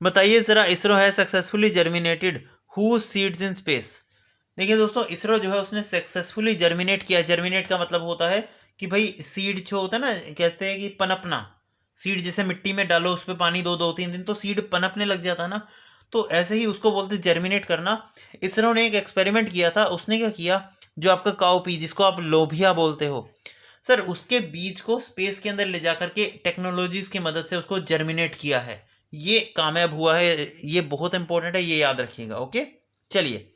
बताइए जरा, इसरो है successfully germinated who seeds in space. देखिए दोस्तों, इसरो जो है उसने सक्सेसफुली जर्मिनेट किया। जर्मिनेट का मतलब होता है कि भाई सीड जो होता है ना, कहते हैं कि पनपना। सीड जैसे मिट्टी में डालो, उस पर पानी दो 2-3 दिन तो सीड पनपने लग जाता है ना, तो ऐसे ही उसको बोलते जर्मिनेट करना। इसरो ने एक एक्सपेरिमेंट किया था। उसने क्या किया, जो आपका काउपी जिसको आप लोबिया बोलते हो सर, उसके बीज को स्पेस के अंदर ले जा करके टेक्नोलॉजीज की मदद से उसको जर्मिनेट किया है। ये कामयाब हुआ है, ये बहुत इंपॉर्टेंट है, ये याद रखिएगा। ओके। चलिए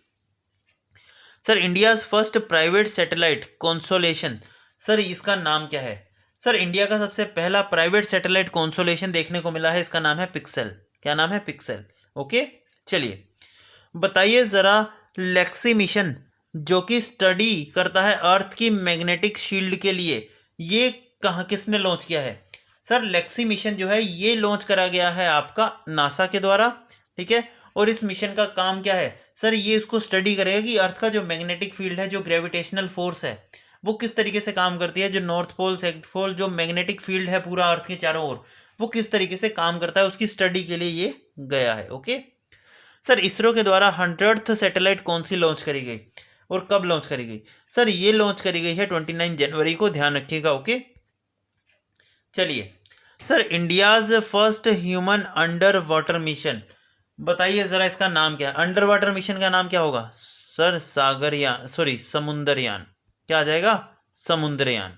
sir, India first private satellite consolation, sir इसका नाम क्या है? सर इंडिया का सबसे पहला प्राइवेट सैटेलाइट कॉन्सोलेशन देखने को मिला है, इसका नाम है पिक्सेल। क्या नाम है? पिक्सेल। ओके। चलिए बताइए जरा, लेक्सी मिशन जो कि स्टडी करता है अर्थ की मैग्नेटिक शील्ड के लिए, ये कहाँ किसने लॉन्च किया है? सर लेक्सी मिशन जो है ये लॉन्च करा गया है आपका नासा के द्वारा। ठीक है। और इस मिशन का काम क्या है? सर ये इसको स्टडी करेगा कि अर्थ का जो मैग्नेटिक फील्ड है, जो ग्रेविटेशनल फोर्स है, वो किस तरीके से काम करती है। जो नॉर्थ पोल साउथ पोल जो मैग्नेटिक फील्ड है पूरा अर्थ के चारों ओर, वो किस तरीके से काम करता है, उसकी स्टडी के लिए ये गया है। ओके। सर इसरो के द्वारा 100th सैटेलाइट कौन सी लॉन्च करी गई और कब लॉन्च करी गई? सर ये लॉन्च करी गई है 29 जनवरी को, ध्यान रखिएगा। ओके। चलिए sir, India's first human under water mission, बताइए जरा इसका नाम क्या है? अंडर वाटर मिशन का नाम क्या होगा? Sir Sagaryaan, sorry Samudrayaan. क्या आ जाएगा? समुद्रयान।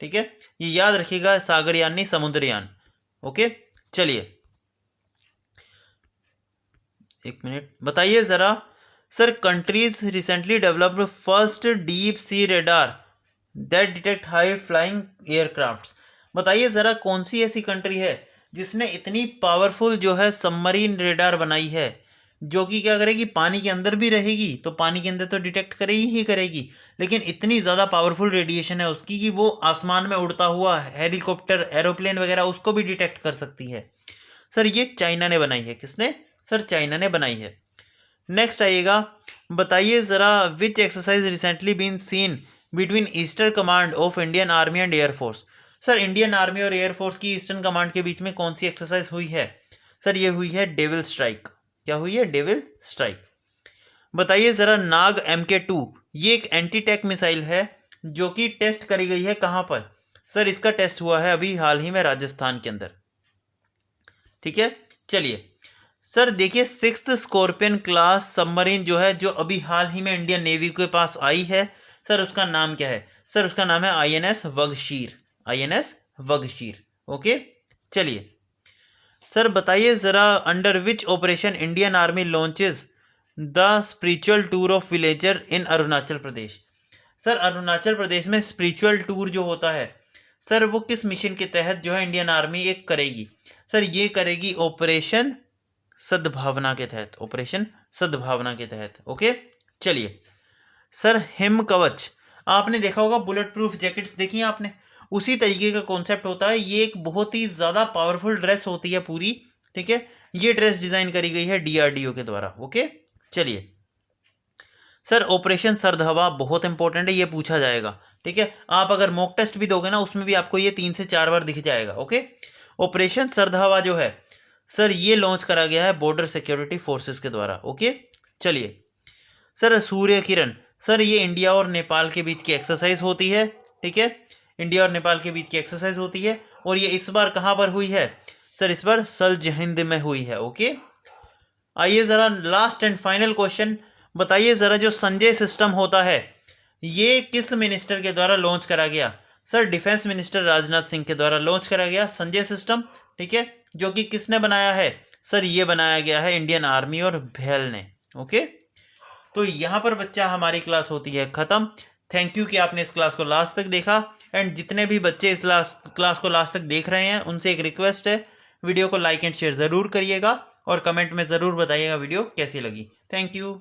ठीक है, ये याद रखिएगा, सागरयान नहीं समुद्रयान। ओके, चलिए एक मिनट, बताइए जरा sir, countries recently developed first deep sea radar that detect high flying aircrafts. बताइए जरा कौन सी ऐसी कंट्री है जिसने इतनी पावरफुल जो है सबमरीन रेडार बनाई है, जो कि क्या करेगी, पानी के अंदर भी रहेगी तो पानी के अंदर तो डिटेक्ट करेगी ही करेगी, लेकिन इतनी ज़्यादा पावरफुल रेडिएशन है उसकी कि वो आसमान में उड़ता हुआ हेलीकॉप्टर एरोप्लेन वगैरह उसको भी डिटेक्ट कर सकती है। सर ये चाइना ने बनाई है। किसने? सर चाइना ने बनाई है। नेक्स्ट आइएगा, बताइए ज़रा which exercise recently been seen between eastern command of Indian army and air force. Sir Indian army और एयरफोर्स की ईस्टर्न कमांड के बीच में कौन सी एक्सरसाइज हुई है? सर ये हुई है डेविल स्ट्राइक। क्या हुई है? Devil strike. बताइए ज़रा नाग MK2 ये एक एंटी टैंक मिसाइल है जो कि टेस्ट करी गई है कहाँ पर? सर इसका टेस्ट हुआ है अभी हाल ही में राजस्थान के अंदर। ठीक है, चलिए सर देखिए, 6th स्कॉर्पियन क्लास सबमरीन जो है, जो अभी हाल ही में इंडियन नेवी के पास आई है, सर उसका नाम क्या है? सर उसका नाम है INS Vagsheer. INS Vagsheer. Okay, चलिए सर बताइए ज़रा under which operation Indian Army launches the spiritual tour of villager in Arunachal Pradesh. Sir Arunachal Pradesh में स्पिरिचुअल टूर जो होता है, सर वो किस मिशन के तहत जो है इंडियन आर्मी एक करेगी? सर ये करेगी ऑपरेशन सद्भावना के तहत। ऑपरेशन सद्भावना के तहत। ओके, चलिए सर हिम कवच, आपने देखा होगा बुलेट प्रूफ जैकेट्स देखी हैं आपने, उसी तरीके का कॉन्सेप्ट होता है। ये एक बहुत ही ज़्यादा पावरफुल ड्रेस होती है पूरी। ठीक है, ये ड्रेस डिज़ाइन करी गई है DRDO के द्वारा। ओके, चलिए सर ऑपरेशन सर्द हवा बहुत इंपॉर्टेंट है, ये पूछा जाएगा। ठीक है, आप अगर मॉक टेस्ट भी दोगे ना उसमें भी आपको ये 3 से 4 बार दिख जाएगा। ओके, ऑपरेशन सर्द हवा जो है सर ये लॉन्च करा गया है बॉर्डर सिक्योरिटी फोर्सेस के द्वारा। ओके, चलिए सर सूर्य किरण, सर ये इंडिया और नेपाल के बीच की एक्सरसाइज होती है। ठीक है, इंडिया और नेपाल के बीच की एक्सरसाइज होती है और ये इस बार कहाँ पर हुई है? सर इस बार सल्ज हिंद में हुई है। ओके, आइए ज़रा लास्ट एंड फाइनल क्वेश्चन, बताइए ज़रा जो संजय सिस्टम होता है ये किस मिनिस्टर के द्वारा लॉन्च करा गया? Sir defence minister Rajnath Singh के द्वारा लॉन्च करा गया संजय सिस्टम। ठीक है, जो कि किसने बनाया है? सर ये बनाया गया है इंडियन आर्मी और भेल ने। ओके, तो यहाँ पर बच्चा हमारी क्लास होती है ख़त्म। थैंक यू कि आपने इस क्लास को लास्ट तक देखा। एंड जितने भी बच्चे इस क्लास को लास्ट तक देख रहे हैं उनसे एक रिक्वेस्ट है, वीडियो को लाइक एंड शेयर ज़रूर करिएगा और कमेंट में ज़रूर बताइएगा वीडियो कैसी लगी। Thank you.